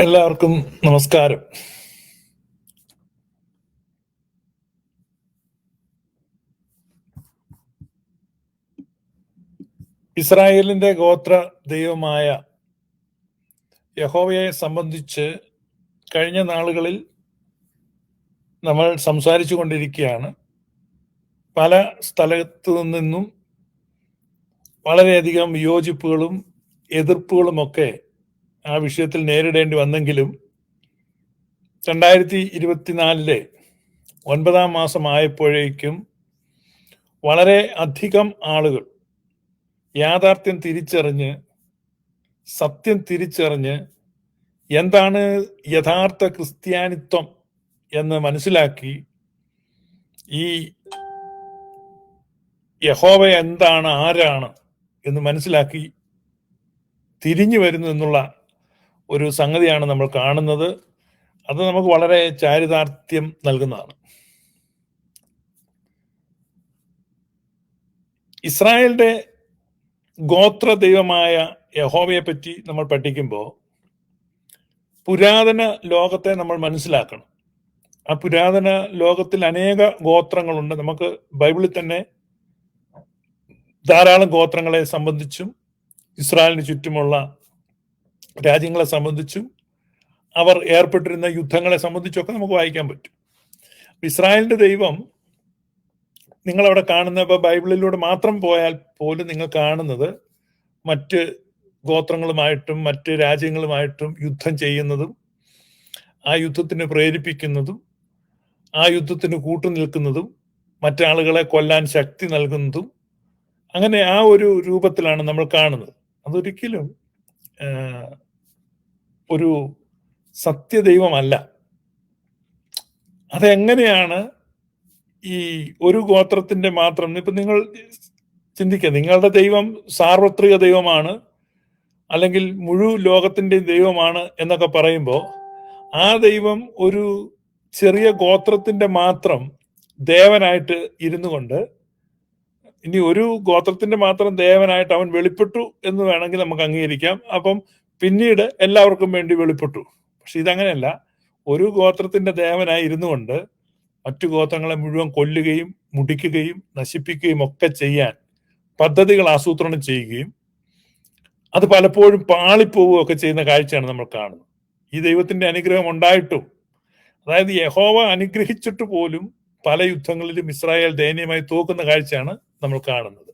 എല്ലാവർക്കും നമസ്കാരം. ഇസ്രായേലിന്റെ ഗോത്ര ദൈവമായ യഹോവയെ സംബന്ധിച്ച് കഴിഞ്ഞ നാളുകളിൽ നമ്മൾ സംസാരിച്ചു കൊണ്ടിരിക്കുകയാണ്. പല സ്ഥലത്തു നിന്നും വളരെയധികം വിയോജിപ്പുകളും എതിർപ്പുകളുമൊക്കെ ആ വിഷയത്തിൽ നേരിടേണ്ടി വന്നെങ്കിലും 2024 9-ാം മാസം ആയപ്പോഴേക്കും വളരെ അധികം ആളുകൾ യാഥാർത്ഥ്യം തിരിച്ചറിഞ്ഞ്, സത്യം തിരിച്ചറിഞ്ഞ്, എന്താണ് യഥാർത്ഥ ക്രിസ്ത്യാനിത്വം എന്ന് മനസ്സിലാക്കി, ഈ യഹോവ എന്താണ്, ആരാണ് എന്ന് മനസ്സിലാക്കി തിരിഞ്ഞു വരുന്നു എന്നുള്ള ഒരു സംഗതിയാണ് നമ്മൾ കാണുന്നത്. അത് നമുക്ക് വളരെ ചാരിതാർത്ഥ്യം നൽകുന്നതാണ്. ഇസ്രായേലിന്റെ ഗോത്ര ദൈവമായ യഹോവയെ പറ്റി നമ്മൾ പഠിക്കുമ്പോൾ പുരാതന ലോകത്തെ നമ്മൾ മനസ്സിലാക്കണം. ആ പുരാതന ലോകത്തിൽ അനേക ഗോത്രങ്ങളുണ്ട്. നമുക്ക് ബൈബിളിൽ തന്നെ ധാരാളം ഗോത്രങ്ങളെ സംബന്ധിച്ചും ഇസ്രായേലിന് ചുറ്റുമുള്ള രാജ്യങ്ങളെ സംബന്ധിച്ചും അവർ ഏർപ്പെട്ടിരുന്ന യുദ്ധങ്ങളെ സംബന്ധിച്ചൊക്കെ നമുക്ക് വായിക്കാൻ പറ്റും. ഇസ്രായേലിന്റെ ദൈവം നിങ്ങളവിടെ കാണുന്ന, ഇപ്പോൾ ബൈബിളിലൂടെ മാത്രം പോയാൽ പോലും നിങ്ങൾ കാണുന്നത് മറ്റ് ഗോത്രങ്ങളുമായിട്ടും മറ്റ് രാജ്യങ്ങളുമായിട്ടും യുദ്ധം ചെയ്യുന്നതും, ആ യുദ്ധത്തിന് പ്രേരിപ്പിക്കുന്നതും, ആ യുദ്ധത്തിന് കൂട്ടുനിൽക്കുന്നതും, മറ്റാളുകളെ കൊല്ലാൻ ശക്തി നൽകുന്നതും, അങ്ങനെ ആ ഒരു രൂപത്തിലാണ് നമ്മൾ കാണുന്നത്. അതൊരിക്കലും ഒരു സത്യദൈവമല്ല. അതെങ്ങനെയാണ് ഈ ഒരു ഗോത്രത്തിന്റെ മാത്രം, ഇപ്പൊ നിങ്ങൾ ചിന്തിക്കുക, നിങ്ങളുടെ ദൈവം സാർവത്രിക ദൈവമാണ് അല്ലെങ്കിൽ മുഴുവൻ ലോകത്തിന്റെ ദൈവമാണ് എന്നൊക്കെ പറയുമ്പോൾ ആ ദൈവം ഒരു ചെറിയ ഗോത്രത്തിന്റെ മാത്രം ദേവനായിട്ട് ഇരുന്നു കൊണ്ട്, ഇനി ഒരു ഗോത്രത്തിന്റെ മാത്രം ദേവനായിട്ട് അവൻ വെളിപ്പെട്ടു എന്ന് വേണമെങ്കിൽ നമുക്ക് അംഗീകരിക്കാം. അപ്പം പിന്നീട് എല്ലാവർക്കും വേണ്ടി വെളിപ്പെട്ടു. പക്ഷെ ഇതങ്ങനെയല്ല. ഒരു ഗോത്രത്തിന്റെ ദേവനായി ഇരുന്നു കൊണ്ട് മറ്റു ഗോത്രങ്ങളെ മുഴുവൻ കൊല്ലുകയും മുടിക്കുകയും നശിപ്പിക്കുകയും ഒക്കെ ചെയ്യാൻ പദ്ധതികൾ ആസൂത്രണം ചെയ്യുകയും അത് പലപ്പോഴും പാളിപ്പോവുകയൊക്കെ ചെയ്യുന്ന കാഴ്ചയാണ് നമ്മൾ കാണുന്നത്. ഈ ദൈവത്തിന്റെ അനുഗ്രഹം ഉണ്ടായിട്ടും, അതായത് യഹോവ അനുഗ്രഹിച്ചിട്ട് പോലും പല യുദ്ധങ്ങളിലും ഇസ്രായേൽ ദയനീയമായി തോക്കുന്ന കാഴ്ചയാണ് നമ്മൾ കാണുന്നത്.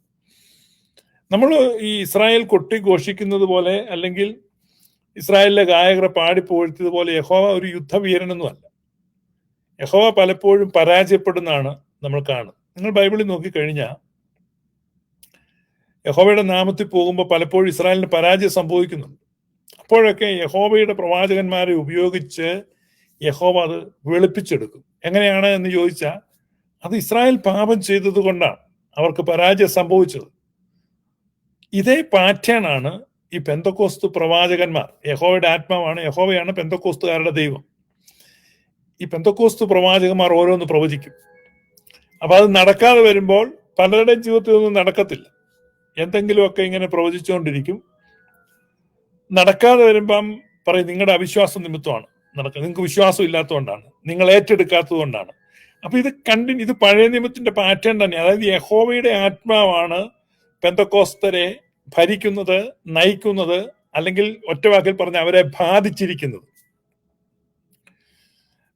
നമ്മൾ ഈ ഇസ്രായേൽ കൊട്ടി ഘോഷിക്കുന്നത് പോലെ അല്ലെങ്കിൽ ഇസ്രായേലിലെ ഗായകരെ പാടിപ്പോഴ്ത്തിയതുപോലെ യഹോവ ഒരു യുദ്ധവീരനൊന്നുമല്ല. യഹോവ പലപ്പോഴും പരാജയപ്പെടുന്നതാണ് നമ്മൾ കാണുന്നത്. നിങ്ങൾ ബൈബിളിൽ നോക്കിക്കഴിഞ്ഞാൽ യഹോവയുടെ നാമത്തിൽ പോകുമ്പോൾ പലപ്പോഴും ഇസ്രായേലിന് പരാജയം സംഭവിക്കുന്നുണ്ട്. അപ്പോഴൊക്കെ യഹോവയുടെ പ്രവാചകന്മാരെ ഉപയോഗിച്ച് യഹോവ അത് വെളുപ്പിച്ചെടുക്കും. എങ്ങനെയാണ് എന്ന് ചോദിച്ചാൽ, അത് ഇസ്രായേൽ പാപം ചെയ്തത് കൊണ്ടാണ് അവർക്ക് പരാജയം സംഭവിച്ചത്. ഇതേ പാറ്റേൺ ആണ് ഈ പെന്തക്കോസ്ത് പ്രവാചകന്മാർ. യഹോവയുടെ ആത്മാവാണ്, യഹോവയാണ് പെന്തക്കോസ്തുകാരുടെ ദൈവം. ഈ പെന്തക്കോസ്ത് പ്രവാചകന്മാർ ഓരോന്ന് പ്രവചിക്കും. അപ്പൊ അത് നടക്കാതെ വരുമ്പോൾ പലരുടെയും ജീവിതത്തിൽ ഒന്നും നടക്കത്തില്ല. എന്തെങ്കിലുമൊക്കെ ഇങ്ങനെ പ്രവചിച്ചുകൊണ്ടിരിക്കും. നടക്കാതെ വരുമ്പം പറയും, നിങ്ങളുടെ അവിശ്വാസം നിമിത്തമാണ് നടക്കുന്നത്, നിങ്ങൾക്ക് വിശ്വാസം ഇല്ലാത്തതുകൊണ്ടാണ്, നിങ്ങൾ ഏറ്റെടുക്കാത്തത് കൊണ്ടാണ്. അപ്പൊ ഇത് പഴയ നിയമത്തിന്റെ പാറ്റേൺ തന്നെ. അതായത് യഹോവയുടെ ആത്മാവാണ് പെന്തക്കോസ്തരെ ഭരിക്കുന്നത്, നയിക്കുന്നത്, അല്ലെങ്കിൽ ഒറ്റവാക്കിൽ പറഞ്ഞ അവരെ ബാധിച്ചിരിക്കുന്നത്.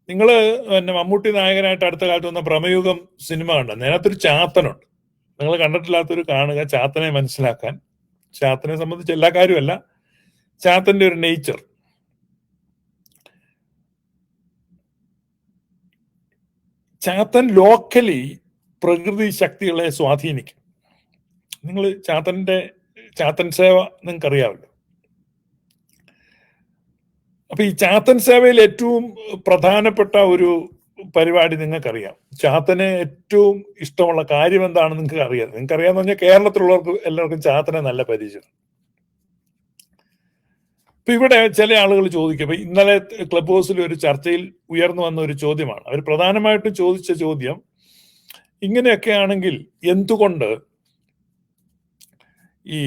നിങ്ങൾ മമ്മൂട്ടി നായകനായിട്ട് അടുത്ത കാലത്ത് വന്ന ഭ്രമയുഗം സിനിമ കണ്ട, അതിനകത്തൊരു ചാത്തനുണ്ട്. നിങ്ങൾ കണ്ടിട്ടില്ലാത്തൊരു കാണുക, ചാത്തനെ മനസ്സിലാക്കാൻ. ചാത്തനെ സംബന്ധിച്ച് എല്ലാ കാര്യമല്ല, ചാത്തന്റെ ഒരു നേച്ചർ. ചാത്തൻ ലോക്കലി പ്രകൃതി ശക്തികളെ സ്വാധീനിക്കും. നിങ്ങൾ ചാത്തൻ സേവ നിങ്ങൾക്ക് അറിയാമല്ലോ. അപ്പൊ ഈ ചാത്തൻ സേവയിൽ ഏറ്റവും പ്രധാനപ്പെട്ട ഒരു പരിപാടി നിങ്ങൾക്കറിയാം. ചാത്തന് ഏറ്റവും ഇഷ്ടമുള്ള കാര്യം എന്താണെന്ന് നിങ്ങൾക്ക് അറിയാമെന്ന് പറഞ്ഞാൽ കേരളത്തിലുള്ളവർക്ക് എല്ലാവർക്കും ചാത്തനെ നല്ല പരിചയം. ഇപ്പൊ ഇവിടെ ചില ആളുകൾ ചോദിക്കും, ഇപ്പൊ ഇന്നലെ ക്ലബ് ഹൗസിൽ ഒരു ചർച്ചയിൽ ഉയർന്നു വന്ന ഒരു ചോദ്യമാണ്. അവർ പ്രധാനമായിട്ടും ചോദിച്ച ചോദ്യം, ഇങ്ങനെയൊക്കെ ആണെങ്കിൽ എന്തുകൊണ്ട് ഈ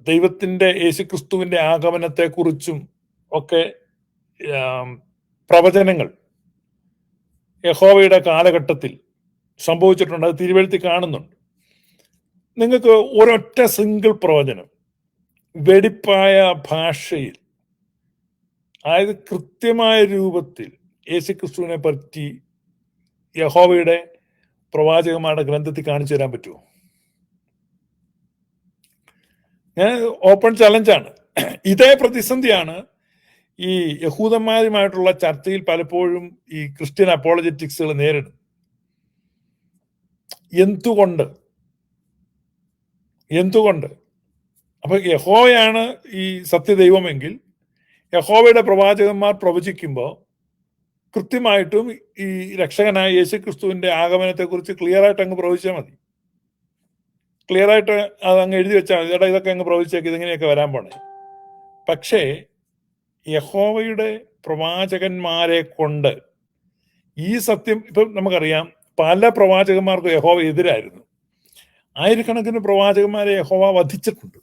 ദൈവത്തിന്റെ യേശുക്രിസ്തുവിന്റെ ആഗമനത്തെക്കുറിച്ചും ഒക്കെ പ്രവചനങ്ങൾ യഹോവയുടെ കാലഘട്ടത്തിൽ സംഭവിച്ചിട്ടുണ്ട്. അത് തിരുവെഴുത്തിൽ കാണുന്നുണ്ട്. നിങ്ങൾക്ക് ഒരൊറ്റ സിംഗിൾ പ്രവചനം വെടിപ്പായ ഭാഷയിൽ, അതായത് കൃത്യമായ രൂപത്തിൽ യേശുക്രിസ്തുവിനെ പറ്റി യഹോവയുടെ പ്രവാചകന്മാരുടെ ഗ്രന്ഥത്തിൽ കാണിച്ചു തരാൻ പറ്റുമോ? ഞാൻ ഓപ്പൺ ചലഞ്ചാണ്. ഇതേ പ്രതിസന്ധിയാണ് ഈ യഹൂദന്മാരുമായിട്ടുള്ള ചർച്ചയിൽ പലപ്പോഴും ഈ ക്രിസ്ത്യൻ അപ്പോളജറ്റിക്സുകൾ നേരിടും. എന്തുകൊണ്ട് അപ്പൊ യഹോവയാണ് ഈ സത്യദൈവമെങ്കിൽ യഹോവയുടെ പ്രവാചകന്മാർ പ്രവചിക്കുമ്പോൾ കൃത്യമായിട്ടും ഈ രക്ഷകനായ യേശുക്രിസ്തുവിന്റെ ആഗമനത്തെക്കുറിച്ച് ക്ലിയർ ആയിട്ട് അങ്ങ് പ്രവചിച്ചാൽ മതി. ക്ലിയർ ആയിട്ട് അത് അങ്ങ് എഴുതി വെച്ചാൽ മതി, ചേട്ടാ ഇതൊക്കെ അങ്ങ് പ്രവചിച്ചേക്ക്, ഇതിങ്ങനെയൊക്കെ വരാൻ പോണേ. പക്ഷേ യഹോവയുടെ പ്രവാചകന്മാരെ കൊണ്ട് ഈ സത്യം, ഇപ്പം നമുക്കറിയാം പല പ്രവാചകന്മാർക്കും യഹോവ എതിരായിരുന്നു. ആയിരക്കണക്കിന് പ്രവാചകന്മാരെ യഹോവ വധിച്ചിട്ടുണ്ട്.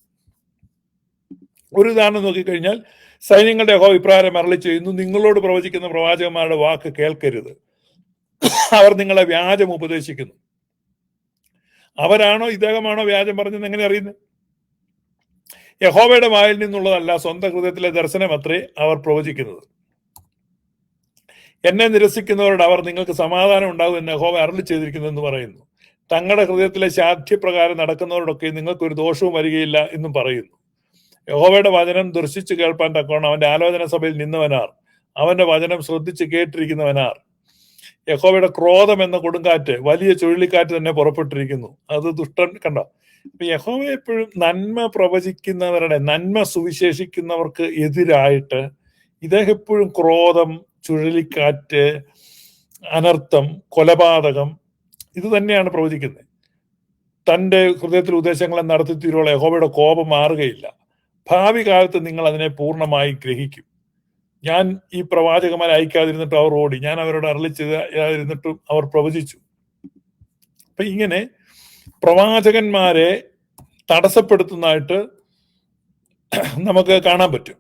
ഒരു ഉദാഹരണം നോക്കിക്കഴിഞ്ഞാൽ, സൈന്യങ്ങളുടെ യഹോവ ഇപ്രകാരം അരുളി ചെയ്യുന്നു, നിങ്ങളോട് പ്രവചിക്കുന്ന പ്രവാചകന്മാരുടെ വാക്ക് കേൾക്കരുത്, അവർ നിങ്ങളെ വ്യാജം ഉപദേശിക്കുന്നു. അവരാണോ ഇദ്ദേഹമാണോ വ്യാജം പറഞ്ഞെന്ന് എങ്ങനെ അറിയുന്നത്? യഹോവയുടെ വായിൽ നിന്നുള്ളതല്ല, സ്വന്തം ഹൃദയത്തിലെ ദർശനം അത്രേ അവർ പ്രവചിക്കുന്നത്. എന്നെ നിരസിക്കുന്നവരോട് അവർ നിങ്ങൾക്ക് സമാധാനം ഉണ്ടാകും എന്ന് യഹോവ അരുളി ചെയ്തിരിക്കുന്നു എന്ന് പറയുന്നു. തങ്ങളുടെ ഹൃദയത്തിലെ ശാഠ്യപ്രകാരം നടക്കുന്നവരോടൊക്കെ നിങ്ങൾക്കൊരു ദോഷവും വരികയില്ല എന്നും പറയുന്നു. യഹോവയുടെ വചനം ദർശിച്ചു കേൾപ്പാൻ തക്കവണ്ണം അവന്റെ ആലോചന സഭയിൽ നിന്നവനാർ, അവന്റെ വചനം ശ്രദ്ധിച്ച് കേട്ടിരിക്കുന്നവനാർ. യഹോവയുടെ ക്രോധം എന്ന കൊടുങ്കാറ്റ്, വലിയ ചുഴലിക്കാറ്റ് തന്നെ പുറപ്പെട്ടിരിക്കുന്നു, അത് ദുഷ്ടൻ. കണ്ടോ? അപ്പൊ യഹോവ എപ്പോഴും നന്മ പ്രവചിക്കുന്നവരുടെ, നന്മ സുവിശേഷിക്കുന്നവർക്ക് എതിരായിട്ട് ഇദ്ദേഹം എപ്പോഴും ക്രോധം, ചുഴലിക്കാറ്റ്, അനർത്ഥം, കൊലപാതകം, ഇത് തന്നെയാണ് പ്രവചിക്കുന്നത്. തന്റെ ഹൃദയത്തിൽ ഉദ്ദേശങ്ങളെ നടത്തി തീരുവോളം യഹോവയുടെ കോപം മാറുകയില്ല. ഭാവി കാലത്ത് നിങ്ങൾ അതിനെ പൂർണ്ണമായി ഗ്രഹിക്കും. ഞാൻ ഈ പ്രവാചകന്മാരെ അയക്കാതിരുന്നിട്ട് അവർ ഓടി, ഞാൻ അവരോട് അരുളി ചെയ്യാതിരുന്നിട്ടും അവർ പ്രവചിച്ചു. അപ്പൊ ഇങ്ങനെ പ്രവാചകന്മാരെ തടസ്സപ്പെടുത്തുന്നതായിട്ട് നമുക്ക് കാണാൻ പറ്റും.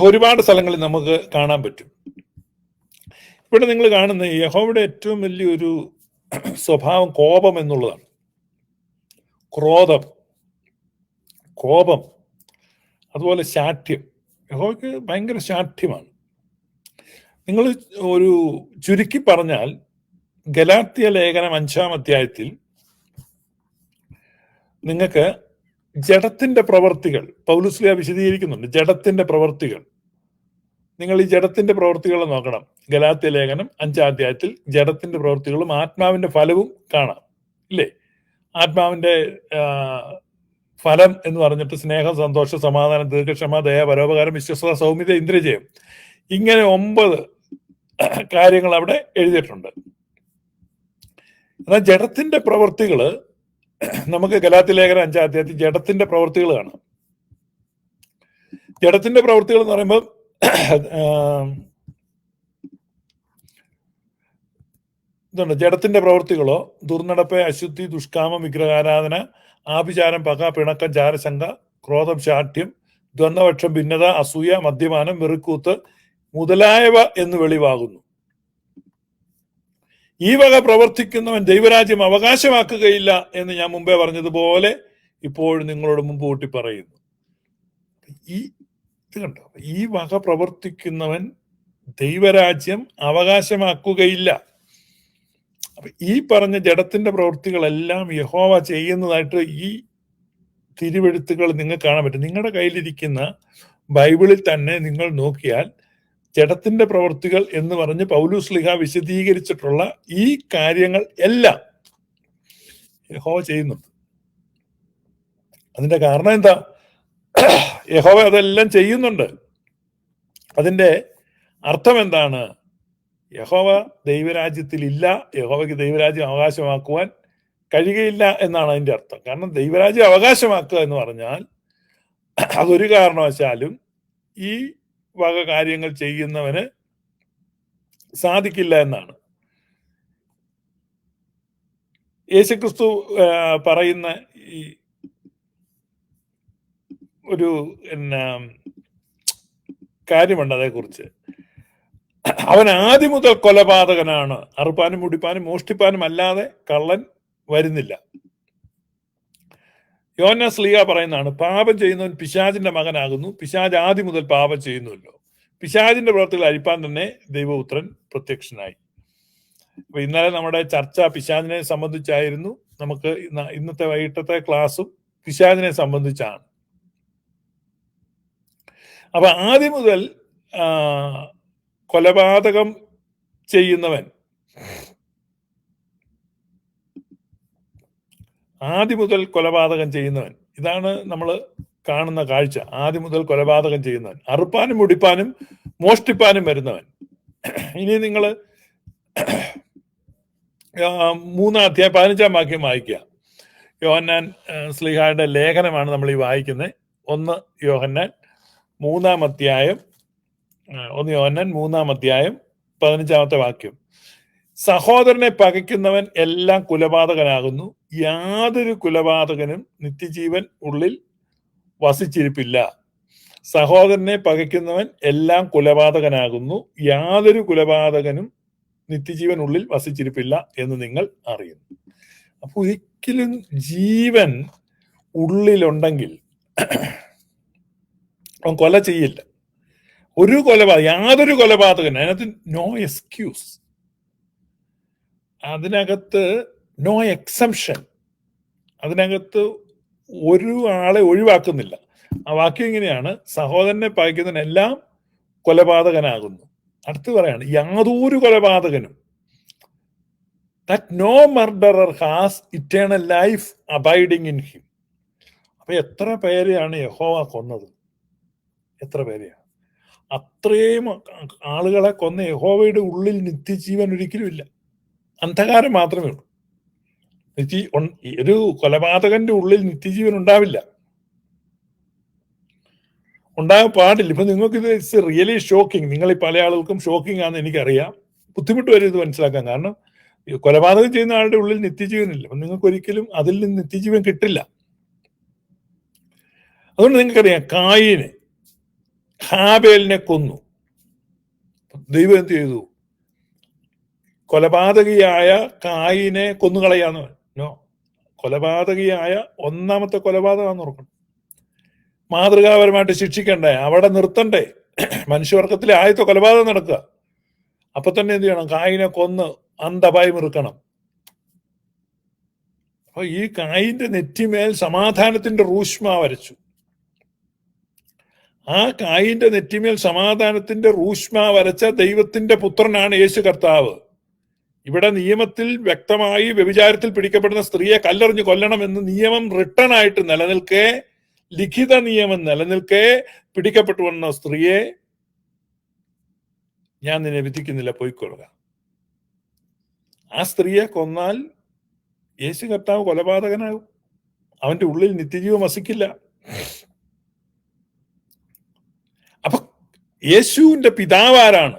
ഒരുപാട് സ്ഥലങ്ങളിൽ നമുക്ക് കാണാൻ പറ്റും. ഇവിടെ നിങ്ങൾ കാണുന്ന യഹോവയുടെ ഏറ്റവും വലിയൊരു സ്വഭാവം കോപം എന്നുള്ളതാണ്. ക്രോധം, കോപം, അതുപോലെ ശാഠ്യം. യഹോവയ്ക്ക് ഭയങ്കര ശാഠ്യമാണ്. നിങ്ങൾ ഒരു ചുരുക്കി പറഞ്ഞാൽ, ഗലാത്യ ലേഖനം 5-ാം അധ്യായത്തിൽ നിങ്ങൾക്ക് ജഡത്തിന്റെ പ്രവർത്തികൾ പൗലോസ് വിശദീകരിക്കുന്നുണ്ട്. ജഡത്തിന്റെ പ്രവർത്തികൾ, നിങ്ങൾ ഈ ജഡത്തിന്റെ പ്രവർത്തികൾ നോക്കണം. ഗലാത്യ ലേഖനം 5-ാം അധ്യായത്തിൽ ജഡത്തിന്റെ പ്രവർത്തികളും ആത്മാവിന്റെ ഫലവും കാണാം, ഇല്ലേ? ആത്മാവിന്റെ ഫലം എന്ന് പറഞ്ഞിട്ട് സ്നേഹം, സന്തോഷം, സമാധാനം, ദീർഘക്ഷമ, ദയ, പരോപകാരം, വിശ്വസ്തത, സൗമ്യത, ഇന്ദ്രിയജയം, ഇങ്ങനെ 9 കാര്യങ്ങൾ അവിടെ എഴുതിയിട്ടുണ്ട്. എന്നാൽ ജഡത്തിന്റെ പ്രവൃത്തികള് നമുക്ക് ഗലാത്യ ലേഖനം 5-ാം അധ്യായത്തിൽ ജഡത്തിന്റെ പ്രവൃത്തികൾ കാണാം. ജഡത്തിന്റെ പ്രവൃത്തികൾ എന്ന് പറയുമ്പോൾ ഇതുണ്ട്. ജഡത്തിന്റെ പ്രവൃത്തികളോ ദുർനടപ്പ്, അശുദ്ധി, ദുഷ്കാമം, വിഗ്രഹാരാധന, ആഭിചാരം, പക, പിണക്കം, ജാരശങ്ക, ക്രോധം, ശാഠ്യം, ദ്വന്ദ്വപക്ഷം, ഭിന്നത, അസൂയ, മദ്യപാനം, വെറുക്കൂത്ത് മുതലായവ എന്ന് വെളിവാകുന്നു. ഈ വക പ്രവർത്തിക്കുന്നവൻ ദൈവരാജ്യം അവകാശമാക്കുകയില്ല എന്ന് ഞാൻ മുമ്പേ പറഞ്ഞതുപോലെ ഇപ്പോഴും നിങ്ങളോട് മുമ്പ് കൂട്ടി പറയുന്നു. ഇത് കണ്ടോ? ഈ വക പ്രവർത്തിക്കുന്നവൻ ദൈവരാജ്യം അവകാശമാക്കുകയില്ല. അപ്പൊ ഈ പറഞ്ഞ ജഡത്തിന്റെ പ്രവൃത്തികളെല്ലാം യഹോവ ചെയ്യുന്നതായിട്ട് ഈ തിരുവെഴുത്തുകൾ നിങ്ങൾക്ക് കാണാൻ പറ്റും. നിങ്ങളുടെ കയ്യിലിരിക്കുന്ന ബൈബിളിൽ തന്നെ നിങ്ങൾ നോക്കിയാൽ ജഡത്തിന്റെ പ്രവൃത്തികൾ എന്ന് പറഞ്ഞ് പൗലോസ് ശ്ലീഹ വിശദീകരിച്ചിട്ടുള്ള ഈ കാര്യങ്ങൾ എല്ലാം യഹോവ ചെയ്യുന്നുണ്ട്. അതിന്റെ കാരണം എന്താ? യഹോവ അതെല്ലാം ചെയ്യുന്നുണ്ട്. അതിന്റെ അർത്ഥം എന്താണ്? യഹോവ ദൈവരാജ്യത്തിൽ ഇല്ല, യഹോവയ്ക്ക് ദൈവരാജ്യം അവകാശമാക്കുവാൻ കഴിയുകയില്ല എന്നാണ് അതിന്റെ അർത്ഥം. കാരണം ദൈവരാജ്യം അവകാശമാക്കുക എന്ന് പറഞ്ഞാൽ അതൊരു കാരണവശാലും ഈ വക കാര്യങ്ങൾ ചെയ്യുന്നവന് സാധിക്കില്ല എന്നാണ്. യേശുക്രിസ്തു പറയുന്ന ഈ ഒരു പിന്നെ കാര്യമുണ്ട് അതേക്കുറിച്ച്. അവൻ ആദ്യം മുതൽ കൊലപാതകനാണ്, അറുപ്പാനും മുടിപ്പാനും മോഷ്ടിപ്പാനും അല്ലാതെ കള്ളൻ വരുന്നില്ല. യോഹന്നാൻ ശ്ലീഹ പറയുന്നതാണ്, പാപം ചെയ്യുന്നവൻ പിശാചിന്റെ മകനാകുന്നു, പിശാച് ആദ്യം മുതൽ പാപം ചെയ്യുന്നുവല്ലോ. പിശാചിന്റെ പ്രവർത്തികൾ അഴിപ്പാൻ തന്നെ ദൈവപുത്രൻ പ്രത്യക്ഷനായി. അപ്പൊ ഇന്നലെ നമ്മുടെ ചർച്ച പിശാചിനെ സംബന്ധിച്ചായിരുന്നു. നമുക്ക് ഇന്നത്തെ വൈകിട്ടത്തെ ക്ലാസ്സും പിശാചിനെ സംബന്ധിച്ചാണ്. അപ്പൊ ആദ്യം മുതൽ കൊലപാതകം ചെയ്യുന്നവൻ, ആദ്യം മുതൽ കൊലപാതകം ചെയ്യുന്നവൻ, ഇതാണ് നമ്മൾ കാണുന്ന കാഴ്ച. ആദ്യം മുതൽ കൊലപാതകം ചെയ്യുന്നവൻ, അറുപ്പാനും മുടിപ്പാനും മോഷ്ടിപ്പാനും വരുന്നവൻ. ഇനി നിങ്ങൾ 3-ാം അധ്യായം 15-ാം വാക്യം വായിക്കുക. യോഹന്നാൻ ശ്ലീഹായുടെ ലേഖനമാണ് നമ്മൾ ഈ വായിക്കുന്നത്. 1 യോഹന്നാൻ 3-ാം അധ്യായം 15-ാമത്തെ വാക്യം. സഹോദരനെ പകയ്ക്കുന്നവൻ എല്ലാം കുലപാതകനാകുന്നു, യാതൊരു കുലപാതകനും നിത്യജീവൻ ഉള്ളിൽ വസിച്ചിരിപ്പില്ല. സഹോദരനെ പകയ്ക്കുന്നവൻ എല്ലാം കുലപാതകനാകുന്നു, യാതൊരു കുലപാതകനും നിത്യജീവൻ ഉള്ളിൽ വസിച്ചിരിപ്പില്ല എന്ന് നിങ്ങൾ അറിയുന്നു. അപ്പൊ ഒരിക്കലും ജീവൻ ഉള്ളിലുണ്ടെങ്കിൽ അവൻ കൊല ചെയ്യില്ല. യാതൊരു കൊലപാതകൻ, അതിനകത്ത് നോ എക്സ്ക്യൂസ്, അതിനകത്ത് നോ എക്സംഷൻ, അതിനകത്ത് ഒരു ആളെ ഒഴിവാക്കുന്നില്ല. ആ വാക്യം ഇങ്ങനെയാണ്, സഹോദരനെ പകയ്ക്കുന്നതിനെല്ലാം കൊലപാതകനാകുന്നു. അടുത്ത് പറയാണ്, യാതൊരു കൊലപാതകനും, that no murderer has eternal life abiding in him. അപ്പൊ എത്ര പേരെയാണ് യഹോവ കൊന്നത്? എത്ര പേരെയാണ്? അത്രയും ആളുകളെ കൊന്ന യഹോവയുടെ ഉള്ളിൽ നിത്യജീവൻ ഒരിക്കലും ഇല്ല, അന്ധകാരം മാത്രമേ ഉള്ളൂ. ഒരു കൊലപാതകന്റെ ഉള്ളിൽ നിത്യജീവൻ ഉണ്ടാവില്ല, ഉണ്ടാകാൻ പാടില്ല. ഇപ്പൊ നിങ്ങൾക്ക് ഇത് ഇറ്റ്സ് റിയലി ഷോക്കിംഗ്. നിങ്ങൾ ഈ പല ആളുകൾക്കും ഷോക്കിംഗ് ആണെന്ന് എനിക്കറിയാം, ബുദ്ധിമുട്ട് വരും ഇത് മനസ്സിലാക്കാൻ. കാരണം കൊലപാതകം ചെയ്യുന്ന ആളുടെ ഉള്ളിൽ നിത്യജീവനില്ല, അപ്പൊ നിങ്ങൾക്ക് ഒരിക്കലും അതിൽ നിന്ന് നിത്യജീവൻ കിട്ടില്ല. അതുകൊണ്ട് നിങ്ങൾക്കറിയാം, കായീന് ഹാബേലിനെ കൊന്നു. ദൈവം എന്ത് ചെയ്തു? കൊലപാതകിയായ കായീനെ കൊന്നുകളയാന്ന്. നോ, കൊലപാതകിയായ ഒന്നാമത്തെ കൊലപാതകമാണെന്ന് ഓർക്കണം. മാതൃകാപരമായിട്ട് ശിക്ഷിക്കണ്ടേ, അവിടെ നിർത്തണ്ടേ? മനുഷ്യവർഗത്തിലെ ആദ്യത്തെ കൊലപാതകം നടക്കുക. അപ്പൊ തന്നെ എന്ത് ചെയ്യണം? കായിനെ കൊന്ന് അന്തപായി മുറുക്കണം. അപ്പൊ ഈ കായിന്റെ നെറ്റിമേൽ സമാധാനത്തിന്റെ റൂഷ്മ വരച്ചു. ആ കായിന്റെ നെറ്റിമേൽ സമാധാനത്തിന്റെ റൂഷ്മ വരച്ച ദൈവത്തിന്റെ പുത്രനാണ് യേശു കർത്താവ്. ഇവിടെ നിയമത്തിൽ വ്യക്തമായി വ്യഭിചാരത്തിൽ പിടിക്കപ്പെടുന്ന സ്ത്രീയെ കല്ലെറിഞ്ഞ് കൊല്ലണമെന്ന് നിയമം റിട്ടൺ ആയിട്ട് നിലനിൽക്കെ, ലിഖിത നിയമം നിലനിൽക്കെ, പിടിക്കപ്പെട്ടു വന്ന സ്ത്രീയെ ഞാൻ നിന്നെ വിധിക്കുന്നില്ല, പോയിക്കൊള്ളുക. ആ സ്ത്രീയെ കൊന്നാൽ യേശു കർത്താവ് കൊലപാതകനാകും, അവന്റെ ഉള്ളിൽ നിത്യജീവൻ വസിക്കില്ല. അപ്പൊ യേശുവിന്റെ പിതാവാരാണ്?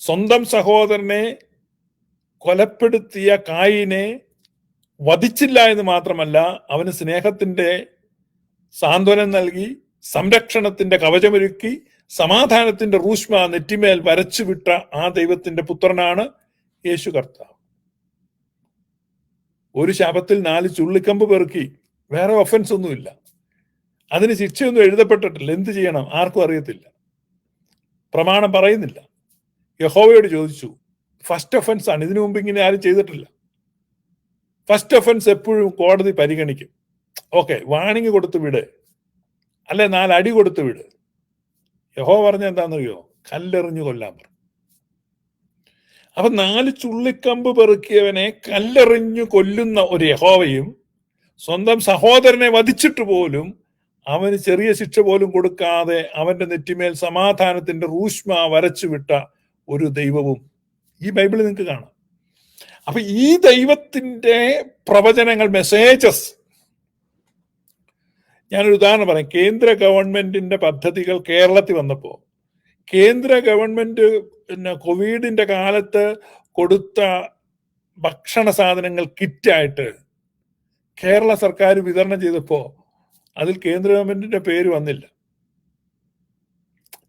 സ്വന്തം സഹോദരനെ കൊലപ്പെടുത്തിയ കായിനെ വധിച്ചില്ല എന്ന് മാത്രമല്ല, അവന് സ്നേഹത്തിന്റെ സാന്ത്വനം നൽകി, സംരക്ഷണത്തിന്റെ കവചമൊരുക്കി, സമാധാനത്തിന്റെ റൂഷ്മ നെറ്റിമേൽ വരച്ചുവിട്ട ആ ദൈവത്തിന്റെ പുത്രനാണ് യേശു കർത്താവ്. ഒരു ശാപത്തിൽ 4 ചുള്ളിക്കമ്പ് പെറുക്കി, വേറെ ഒഫൻസ് ഒന്നുമില്ല, അതിന് ശിക്ഷയൊന്നും എഴുതപ്പെട്ടിട്ടില്ല. എന്ത് ചെയ്യണം ആർക്കും അറിയത്തില്ല, പ്രമാണം പറയുന്നില്ല. യഹോവയോട് ചോദിച്ചു, ഫസ്റ്റ് ഒഫൻസ് ആണ്, ഇതിനു മുമ്പ് ഇങ്ങനെ ആരും ചെയ്തിട്ടില്ല. ഫസ്റ്റ് ഒഫൻസ് എപ്പോഴും കോടതി പരിഗണിക്കും. ഓക്കെ, വാണിംഗ് കൊടുത്തു വിട്, അല്ലെ 4 അടി കൊടുത്തു വിട്. യഹോവ പറഞ്ഞ എന്താണെന്നറിയോ? കല്ലെറിഞ്ഞു കൊല്ലാൻ പറഞ്ഞു. അപ്പൊ 4 ചുള്ളിക്കമ്പ് പെറുക്കിയവനെ കല്ലെറിഞ്ഞു കൊല്ലുന്ന ഒരു യഹോവയും, സ്വന്തം സഹോദരനെ വധിച്ചിട്ട് പോലും അവന് ചെറിയ ശിക്ഷ പോലും കൊടുക്കാതെ അവന്റെ നെറ്റിമേൽ സമാധാനത്തിന്റെ റൂഷ്മ വരച്ചുവിട്ട ഒരു ദൈവവും ഈ ബൈബിളിൽ നിങ്ങൾക്ക് കാണാം. അപ്പൊ ഈ ദൈവത്തിന്റെ പ്രവചനങ്ങൾ, മെസ്സേജസ്, ഞാനൊരു ഉദാഹരണം പറയാം. കേന്ദ്ര ഗവൺമെന്റിന്റെ പദ്ധതികൾ കേരളത്തിൽ വന്നപ്പോ, കേന്ദ്ര ഗവൺമെന്റ് കോവിഡിന്റെ കാലത്ത് കൊടുത്ത ഭക്ഷണ സാധനങ്ങൾ കിറ്റായിട്ട് കേരള സർക്കാർ വിതരണം ചെയ്തപ്പോ അതിൽ കേന്ദ്ര ഗവൺമെന്റിന്റെ പേര് വന്നില്ല.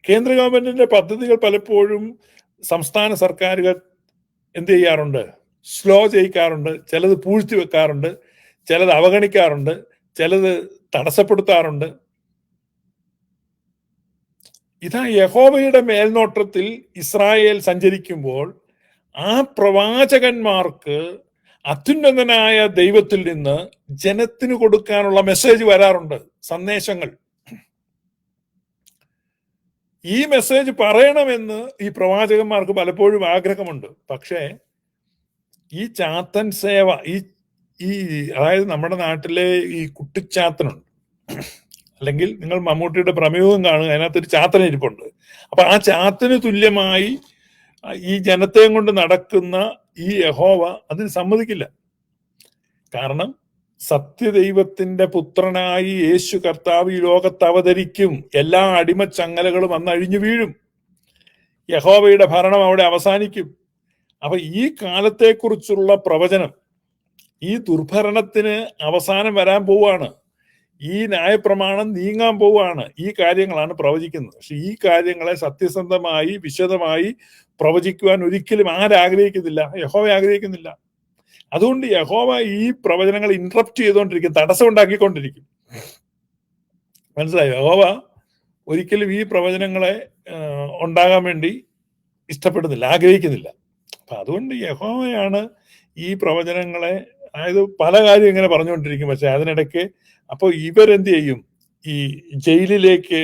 കേന്ദ്ര ഗവൺമെന്റിന്റെ പദ്ധതികൾ പലപ്പോഴും സംസ്ഥാന സർക്കാരുകൾ എന്ത് ചെയ്യാറുണ്ട്? സ്ലോ ചെയ്യിക്കാറുണ്ട്, ചിലത് പൂഴ്ത്തി വെക്കാറുണ്ട്, ചിലത് അവഗണിക്കാറുണ്ട്, ചിലത് തടസ്സപ്പെടുത്താറുണ്ട്. ഇതാ യഹോവയുടെ മേൽനോട്ടത്തിൽ ഇസ്രായേൽ സഞ്ചരിക്കുമ്പോൾ ആ പ്രവാചകന്മാർക്ക് അത്യുന്നതനായ ദൈവത്തിൽ നിന്ന് ജനത്തിന് കൊടുക്കാനുള്ള മെസ്സേജ് വരാറുണ്ട്, സന്ദേശങ്ങൾ. ഈ മെസ്സേജ് പറയണമെന്ന് ഈ പ്രവാചകന്മാർക്ക് പലപ്പോഴും ആഗ്രഹമുണ്ട്. പക്ഷേ ഈ ചാത്തൻ സേവ, ഈ അതായത് നമ്മുടെ നാട്ടിലെ ഈ കുട്ടിച്ചാത്തനുണ്ട്, അല്ലെങ്കിൽ നിങ്ങൾ മമ്മൂട്ടിയുടെ പ്രമേയവും കാണുക, അതിനകത്തൊരു ചാത്തൻ ഇരിപ്പുണ്ട്. അപ്പൊ ആ ചാത്തന് തുല്യമായി ഈ ജനത്തെയും കൊണ്ട് നടക്കുന്ന ഈ യഹോവ അതിന് സമ്മതിക്കില്ല. കാരണം സത്യദൈവത്തിന്റെ പുത്രനായി യേശു കർത്താവ് ഈ ലോകത്ത് അവതരിക്കും, എല്ലാ അടിമച്ചങ്ങലകളും അന്ന് അഴിഞ്ഞു വീഴും, യഹോവയുടെ ഭരണം അവിടെ അവസാനിക്കും. അപ്പൊ ഈ കാലത്തെക്കുറിച്ചുള്ള പ്രവചനം, ഈ ദുർഭരണത്തിന് അവസാനം വരാൻ പോവാണ്, ഈ ന്യായപ്രമാണം നീങ്ങാൻ പോവാണ്, ഈ കാര്യങ്ങളാണ് പ്രവചിക്കുന്നത്. പക്ഷെ ഈ കാര്യങ്ങളെ സത്യസന്ധമായി വിശദമായി പ്രവചിക്കുവാൻ ഒരിക്കലും ആരാഗ്രഹിക്കുന്നില്ല, യഹോവ ആഗ്രഹിക്കുന്നില്ല. അതുകൊണ്ട് യഹോവ ഈ പ്രവചനങ്ങൾ ഇന്ററപ്റ്റ് ചെയ്തുകൊണ്ടിരിക്കും, തടസ്സം ഉണ്ടാക്കിക്കൊണ്ടിരിക്കും. മനസ്സിലായോ? യഹോവ ഒരിക്കലും ഈ പ്രവചനങ്ങളെ ഉണ്ടാകാൻ വേണ്ടി ഇഷ്ടപ്പെടുന്നില്ല, ആഗ്രഹിക്കുന്നില്ല. അപ്പൊ അതുകൊണ്ട് യഹോവയാണ് ഈ പ്രവചനങ്ങളെ, അതായത് പല കാര്യം ഇങ്ങനെ പറഞ്ഞുകൊണ്ടിരിക്കും. പക്ഷെ അതിനിടയ്ക്ക് അപ്പോൾ ഇവരെന്ത് ചെയ്യും? ഈ ജയിലിലേക്ക്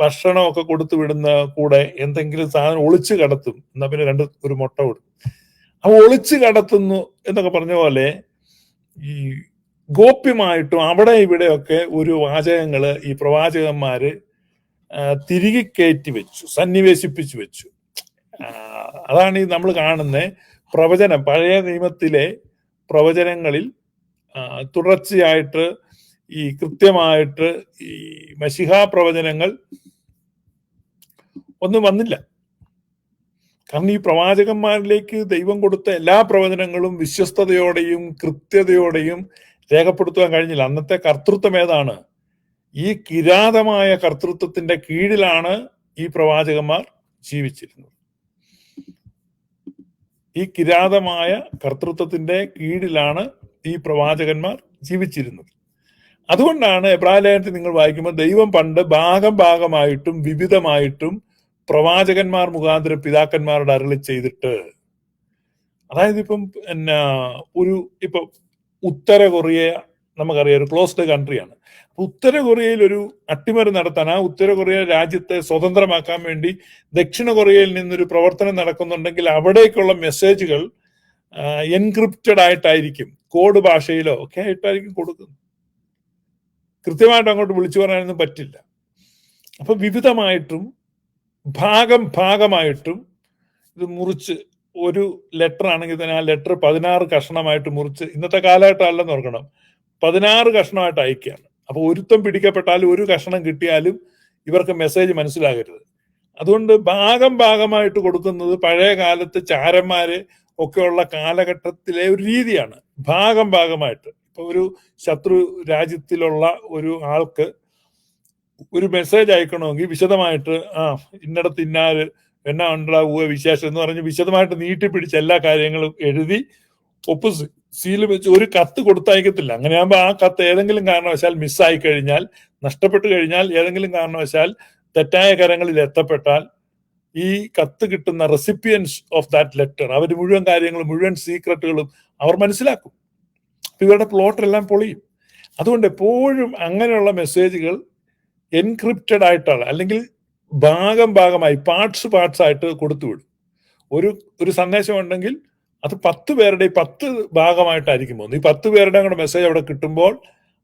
ഭക്ഷണമൊക്കെ കൊടുത്തു വിടുന്ന കൂടെ എന്തെങ്കിലും സാധനം ഒളിച്ചു കടത്തും, എന്നാ പിന്നെ ഒരു മുട്ട കൊടുക്കും. അപ്പൊ ഒളിച്ചു കടത്തുന്നു എന്നൊക്കെ പറഞ്ഞ പോലെ ഈ ഗോപ്യമായിട്ടും അവിടെ ഇവിടെയൊക്കെ ഒരു വാചകങ്ങള് ഈ പ്രവാചകന്മാര് തിരികെ കയറ്റി വെച്ചു, സന്നിവേശിപ്പിച്ചു വെച്ചു. അതാണ് ഈ നമ്മൾ കാണുന്ന പ്രവചനം. പഴയ നിയമത്തിലെ പ്രവചനങ്ങളിൽ തുടർച്ചയായിട്ട് ഈ കൃത്യമായിട്ട് ഈ മശിഹാ പ്രവചനങ്ങൾ ഒന്നും വന്നില്ല. കാരണം ഈ പ്രവാചകന്മാരിലേക്ക് ദൈവം കൊടുത്ത എല്ലാ പ്രവചനങ്ങളും വിശ്വസ്തയോടെയും കൃത്യതയോടെയും രേഖപ്പെടുത്തുവാൻ കഴിഞ്ഞില്ല. അന്നത്തെ കർത്തൃത്വം ഏതാണ്? ഈ കിരാതമായ കർത്തൃത്വത്തിന്റെ കീഴിലാണ് ഈ പ്രവാചകന്മാർ ജീവിച്ചിരുന്നത്. ഈ കിരാതമായ കർത്തൃത്വത്തിന്റെ കീഴിലാണ് ഈ പ്രവാചകന്മാർ ജീവിച്ചിരുന്നത്. അതുകൊണ്ടാണ് എബ്രായ ലേഖനത്തിൽ നിങ്ങൾ വായിക്കുമ്പോൾ ദൈവം പണ്ട് ഭാഗമായിട്ടും വിവിധമായിട്ടും പ്രവാചകന്മാർ മുഖാന്തരം പിതാക്കന്മാരുടെ അരുളി ചെയ്തിട്ട്, അതായത് ഇപ്പം ഇപ്പൊ ഉത്തര കൊറിയ നമുക്കറിയാം, ഒരു ക്ലോസ്ഡ് കൺട്രിയാണ്. ഉത്തര കൊറിയയിൽ ഒരു അട്ടിമറി നടത്താൻ, ആ ഉത്തര കൊറിയ രാജ്യത്തെ സ്വതന്ത്രമാക്കാൻ വേണ്ടി ദക്ഷിണ കൊറിയയിൽ നിന്നൊരു പ്രവർത്തനം നടക്കുന്നുണ്ടെങ്കിൽ അവിടേക്കുള്ള മെസ്സേജുകൾ എൻക്രിപ്റ്റഡ് ആയിട്ടായിരിക്കും, കോഡ് ഭാഷയിലോ ഒക്കെ ആയിട്ടായിരിക്കും കൊടുക്കുന്നത്. കൃത്യമായിട്ട് അങ്ങോട്ട് വിളിച്ചു പറയാനൊന്നും പറ്റില്ല. അപ്പൊ വിവിധമായിട്ടും ഭാഗമായിട്ടും ഇത് മുറിച്ച്, ഒരു ലെറ്റർ ആണെങ്കിൽ തന്നെ ആ ലെറ്റർ 16 കഷ്ണമായിട്ട് മുറിച്ച്, ഇന്നത്തെ കാലഘട്ടമല്ലെന്ന് ഓർക്കണം, 16 കഷ്ണമായിട്ട് അയക്കുകയാണ്. അപ്പൊ ഒരുത്തം പിടിക്കപ്പെട്ടാലും ഒരു കഷ്ണം കിട്ടിയാലും ഇവർക്ക് മെസ്സേജ് മനസ്സിലാകരുത്. അതുകൊണ്ട് ഭാഗമായിട്ട് കൊടുക്കുന്നത് പഴയ കാലത്ത് ചാരന്മാര് ഒക്കെയുള്ള കാലഘട്ടത്തിലെ ഒരു രീതിയാണ്. ഭാഗമായിട്ട് ഇപ്പൊ ഒരു ശത്രു രാജ്യത്തിലുള്ള ഒരു ആൾക്ക് ഒരു മെസ്സേജ് അയക്കണമെങ്കിൽ വിശദമായിട്ട് ഇന്നടത്ത് ഇന്നാല് എന്നാ ഉണ്ടാവുക വിശേഷം എന്ന് പറഞ്ഞ് വിശദമായിട്ട് നീട്ടിപ്പിടിച്ച് എല്ലാ കാര്യങ്ങളും എഴുതി ഒപ്പ് സീല് വെച്ച് ഒരു കത്ത് കൊടുത്തയക്കത്തില്ല. അങ്ങനെയാകുമ്പോൾ ആ കത്ത് ഏതെങ്കിലും കാരണവശാൽ മിസ്സായി കഴിഞ്ഞാൽ, നഷ്ടപ്പെട്ടു കഴിഞ്ഞാൽ, ഏതെങ്കിലും കാരണവശാൽ തെറ്റായ കരങ്ങളിൽ എത്തപ്പെട്ടാൽ ഈ കത്ത് കിട്ടുന്ന റെസിപ്പിയൻസ് ഓഫ് ദാറ്റ് ലെറ്റർ അവർ മുഴുവൻ കാര്യങ്ങളും, മുഴുവൻ സീക്രട്ടുകളും അവർ മനസ്സിലാക്കും. ഇവരുടെ പ്ലോട്ടെല്ലാം പൊളിയും. അതുകൊണ്ട് എപ്പോഴും അങ്ങനെയുള്ള മെസ്സേജുകൾ എൻക്രിപ്റ്റഡ് ആയിട്ടാണ്, അല്ലെങ്കിൽ ഭാഗമായി പാർട്സ് ആയിട്ട് കൊടുത്തുവിടും. ഒരു സന്ദേശം ഉണ്ടെങ്കിൽ അത് 10 പേരുടെ 10 ഭാഗമായിട്ടായിരിക്കും പോകുന്നത്. ഈ 10 പേരുടെ കൂടെ മെസ്സേജ് അവിടെ കിട്ടുമ്പോൾ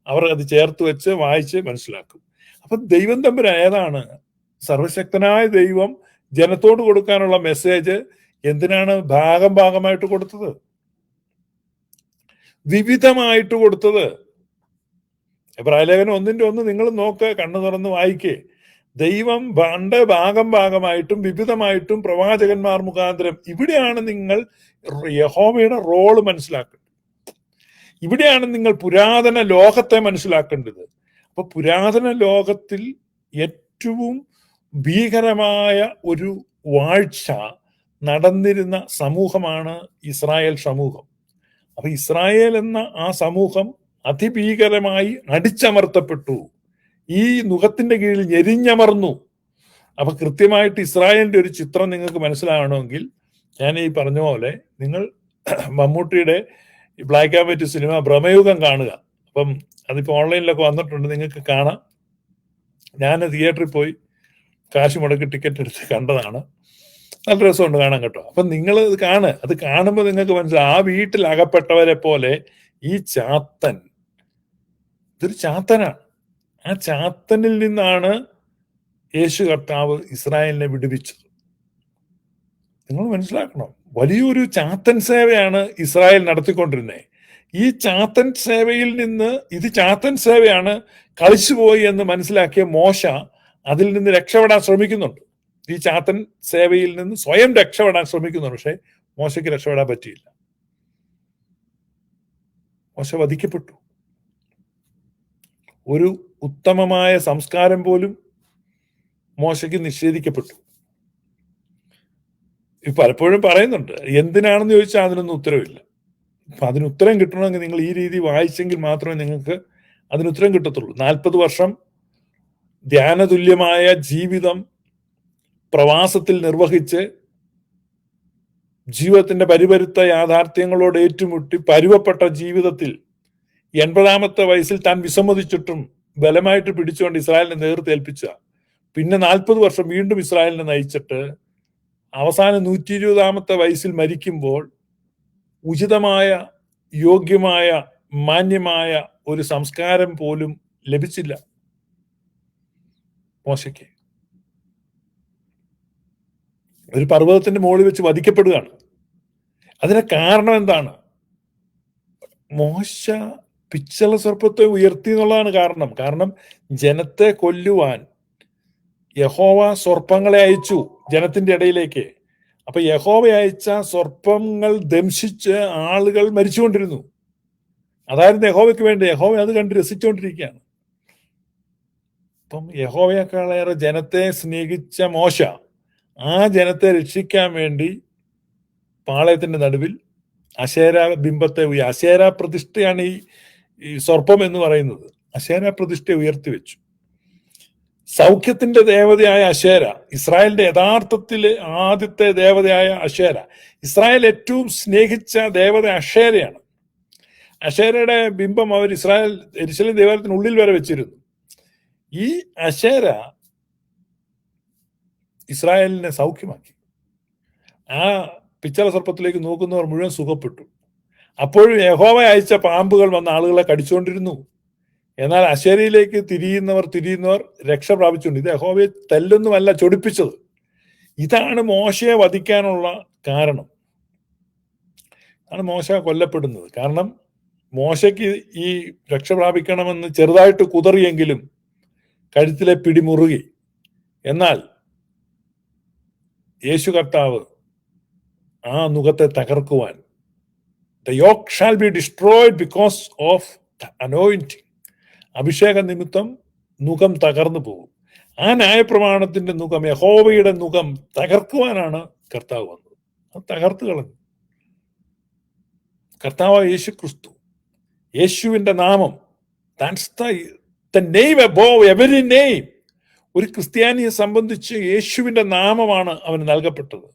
അവർ അത് ചേർത്ത് വെച്ച് വായിച്ച് മനസ്സിലാക്കും. അപ്പൊ ദൈവം തമ്പുരാൻ ഏതാണ്? സർവശക്തനായ ദൈവം ജനത്തോട് കൊടുക്കാനുള്ള മെസ്സേജ് എന്തിനാണ് ഭാഗമായിട്ട് കൊടുത്തത്? വിവിധമായിട്ട് കൊടുത്തത്. എബ്രായ ലേഖനം 1:1 നിങ്ങൾ നോക്ക്, കണ്ണു തുറന്ന് വായിക്കേ. ദൈവം പണ്ട് ഭാഗമായിട്ടും വിവിധമായിട്ടും പ്രവാചകന്മാർ മുഖാന്തരം. ഇവിടെയാണ് നിങ്ങൾ യഹോവയുടെ റോള് മനസ്സിലാക്കുന്നത്. ഇവിടെയാണ് നിങ്ങൾ പുരാതന ലോകത്തെ മനസ്സിലാക്കേണ്ടത്. അപ്പൊ പുരാതന ലോകത്തിൽ ഏറ്റവും ഭീകരമായ ഒരു വാഴ്ച നടന്നിരുന്ന സമൂഹമാണ് ഇസ്രായേൽ സമൂഹം. അപ്പൊ ഇസ്രായേൽ എന്ന ആ സമൂഹം അതിഭീകരമായി അടിച്ചമർത്തപ്പെട്ടു, ഈ നുഖത്തിന്റെ കീഴിൽ ഞെരിഞ്ഞമർന്നു. അപ്പൊ കൃത്യമായിട്ട് ഇസ്രായേലിന്റെ ഒരു ചിത്രം നിങ്ങൾക്ക് മനസ്സിലാവണമെങ്കിൽ ഞാൻ ഈ പറഞ്ഞ പോലെ നിങ്ങൾ മമ്മൂട്ടിയുടെ black and white cinema Bramayugam കാണുക. അപ്പം അതിപ്പോ ഓൺലൈനിലൊക്കെ വന്നിട്ടുണ്ട്, നിങ്ങൾക്ക് കാണാം. ഞാൻ തിയേറ്ററിൽ പോയി കാശ് മുടക്കി ടിക്കറ്റ് എടുത്ത് കണ്ടതാണ്. നല്ല രസമുണ്ട് കാണാൻ കേട്ടോ. അപ്പൊ നിങ്ങൾ ഇത് കാണുക. അത് കാണുമ്പോൾ നിങ്ങൾക്ക് മനസ്സിലാവും, ആ വീട്ടിൽ അകപ്പെട്ടവരെ പോലെ ഈ ചാത്തൻ ഇതൊരു ചാത്തനാണ്. ആ ചാത്തനിൽ നിന്നാണ് യേശു കർത്താവ് ഇസ്രായേലിനെ വിടുവിച്ചത്. നിങ്ങൾ മനസ്സിലാക്കണം, വലിയൊരു ചാത്തൻ സേവയാണ് ഇസ്രായേൽ നടത്തിക്കൊണ്ടിരുന്നത്. ഈ ചാത്തൻ സേവയിൽ നിന്ന്, ഇത് ചാത്തൻ സേവയാണ്, കളിച്ചുപോയി എന്ന് മനസ്സിലാക്കിയ മോശ അതിൽ നിന്ന് രക്ഷപ്പെടാൻ ശ്രമിക്കുന്നുണ്ട്. ഈ ചാത്തൻ സേവയിൽ നിന്ന് സ്വയം രക്ഷപ്പെടാൻ ശ്രമിക്കുന്നുണ്ട്. പക്ഷെ മോശയ്ക്ക് രക്ഷപ്പെടാൻ പറ്റിയില്ല. മോശ വധിക്കപ്പെട്ടു. ഒരു ഉത്തമമായ സംസ്കാരം പോലും മോശയ്ക്ക് നിഷേധിക്കപ്പെട്ടു. പലപ്പോഴും പറയുന്നുണ്ട്, എന്തിനാണെന്ന് ചോദിച്ചാൽ അതിനൊന്നും ഉത്തരവില്ല. അപ്പൊ അതിന് ഉത്തരം കിട്ടണമെങ്കിൽ നിങ്ങൾ ഈ രീതി വായിച്ചെങ്കിൽ മാത്രമേ നിങ്ങൾക്ക് അതിനുത്തരം കിട്ടത്തുള്ളൂ. 40 വർഷം ധ്യാനതുല്യമായ ജീവിതം പ്രവാസത്തിൽ നിർവഹിച്ച് ജീവിതത്തിന്റെ പരിപരുത്ത യാഥാർത്ഥ്യങ്ങളോട് ഏറ്റുമുട്ടി പരുവപ്പെട്ട ജീവിതത്തിൽ 80-ാമത്തെ വയസ്സിൽ താൻ വിസമ്മതിച്ചിട്ടും ബലമായിട്ട് പിടിച്ചുകൊണ്ട് ഇസ്രായേലിനെ നേതൃത്വേൽപ്പിച്ച, പിന്നെ 40 വർഷം വീണ്ടും ഇസ്രായേലിനെ നയിച്ചിട്ട് അവസാനം 120-ാമത്തെ വയസ്സിൽ മരിക്കുമ്പോൾ ഉചിതമായ, യോഗ്യമായ, മാന്യമായ ഒരു സംസ്കാരം പോലും ലഭിച്ചില്ല മോശയ്ക്ക്. ഒരു പർവ്വതത്തിന്റെ മുകളിൽ വെച്ച് വധിക്കപ്പെടുകയാണ്. അതിന് കാരണം എന്താണ്? മോശ പിച്ചള സർപ്പത്തെ ഉയർത്തി എന്നുള്ളതാണ് കാരണം ജനത്തെ കൊല്ലുവാൻ യഹോവ സർപ്പങ്ങളെ അയച്ചു ജനത്തിന്റെ ഇടയിലേക്ക്. അപ്പൊ യഹോവ അയച്ച സർപ്പങ്ങൾ ദംശിച്ച് ആളുകൾ മരിച്ചുകൊണ്ടിരുന്നു. അതായിരുന്നു യഹോവയ്ക്ക് വേണ്ടി. യഹോവ അത് കണ്ട് രസിച്ചുകൊണ്ടിരിക്കുകയാണ്. അപ്പം യഹോവയെക്കാളേറെ ജനത്തെ സ്നേഹിച്ച മോശ ആ ജനത്തെ രക്ഷിക്കാൻ വേണ്ടി പാളയത്തിന്റെ നടുവിൽ അശേര ബിംബത്തെ, അശേര പ്രതിഷ്ഠയാണ് ഈ സർപ്പം എന്ന് പറയുന്നത്. അശേര പ്രതിഷ്ഠ ഉയർത്തിവെച്ചു. സൗഖ്യത്തിന്റെ ദേവതയായ അശേര, ഇസ്രായേലിന്റെ യഥാർത്ഥത്തില് ആദ്യത്തെ ദേവതയായ അശേര, ഇസ്രായേൽ ഏറ്റവും സ്നേഹിച്ച ദേവത അശേരയാണ്. അശേരയുടെ ബിംബം അവർ യെരൂശലേം ദേവാലയത്തിനുള്ളിൽ വരെ വെച്ചിരുന്നു. ഈ അശേര ഇസ്രായേലിനെ സൗഖ്യമാക്കി. ആ പിച്ചള സർപ്പത്തിലേക്ക് നോക്കുന്നവർ മുഴുവൻ സുഖപ്പെട്ടു. അപ്പോഴും യഹോവ അയച്ച പാമ്പുകൾ വന്ന ആളുകളെ കടിച്ചുകൊണ്ടിരുന്നു. എന്നാൽ അശേരയിലേക്ക് തിരിയുന്നവർ രക്ഷ പ്രാപിച്ചുകൊണ്ട്, ഇത് യഹോവയെ തെല്ലൊന്നുമല്ല ചൊടിപ്പിച്ചത്. ഇതാണ് മോശയെ വധിക്കാനുള്ള കാരണം. ആണ് മോശ കൊല്ലപ്പെടുന്നത്. കാരണം മോശയ്ക്ക് ഈ രക്ഷ പ്രാപിക്കണമെന്ന് ചെറുതായിട്ട് കുതറിയെങ്കിലും കഴുത്തിലെ പിടിമുറുകി. എന്നാൽ യേശു കർത്താവ് ആ നുഖത്തെ തകർക്കുവാൻ, the yoke shall be destroyed because of the anointing, അഭിഷേക നിമിത്തം നുഖം തകർന്നു പോകും. ആ ന്യായപ്രമാണത്തിന്റെ നുഖം, യഹോവയുടെ നുഖം തകർക്കുവാനാണ് കർത്താവ് വന്നത്. അത് തകർത്തു കളഞ്ഞു. കർത്താവ് യേശു ക്രിസ്തു, യേശുവിന്റെ നാമം, that's the name above every name. ഒരു ക്രിസ്ത്യാനിയെ സംബന്ധിച്ച് യേശുവിന്റെ നാമമാണ് അവന് നൽകപ്പെട്ടത്.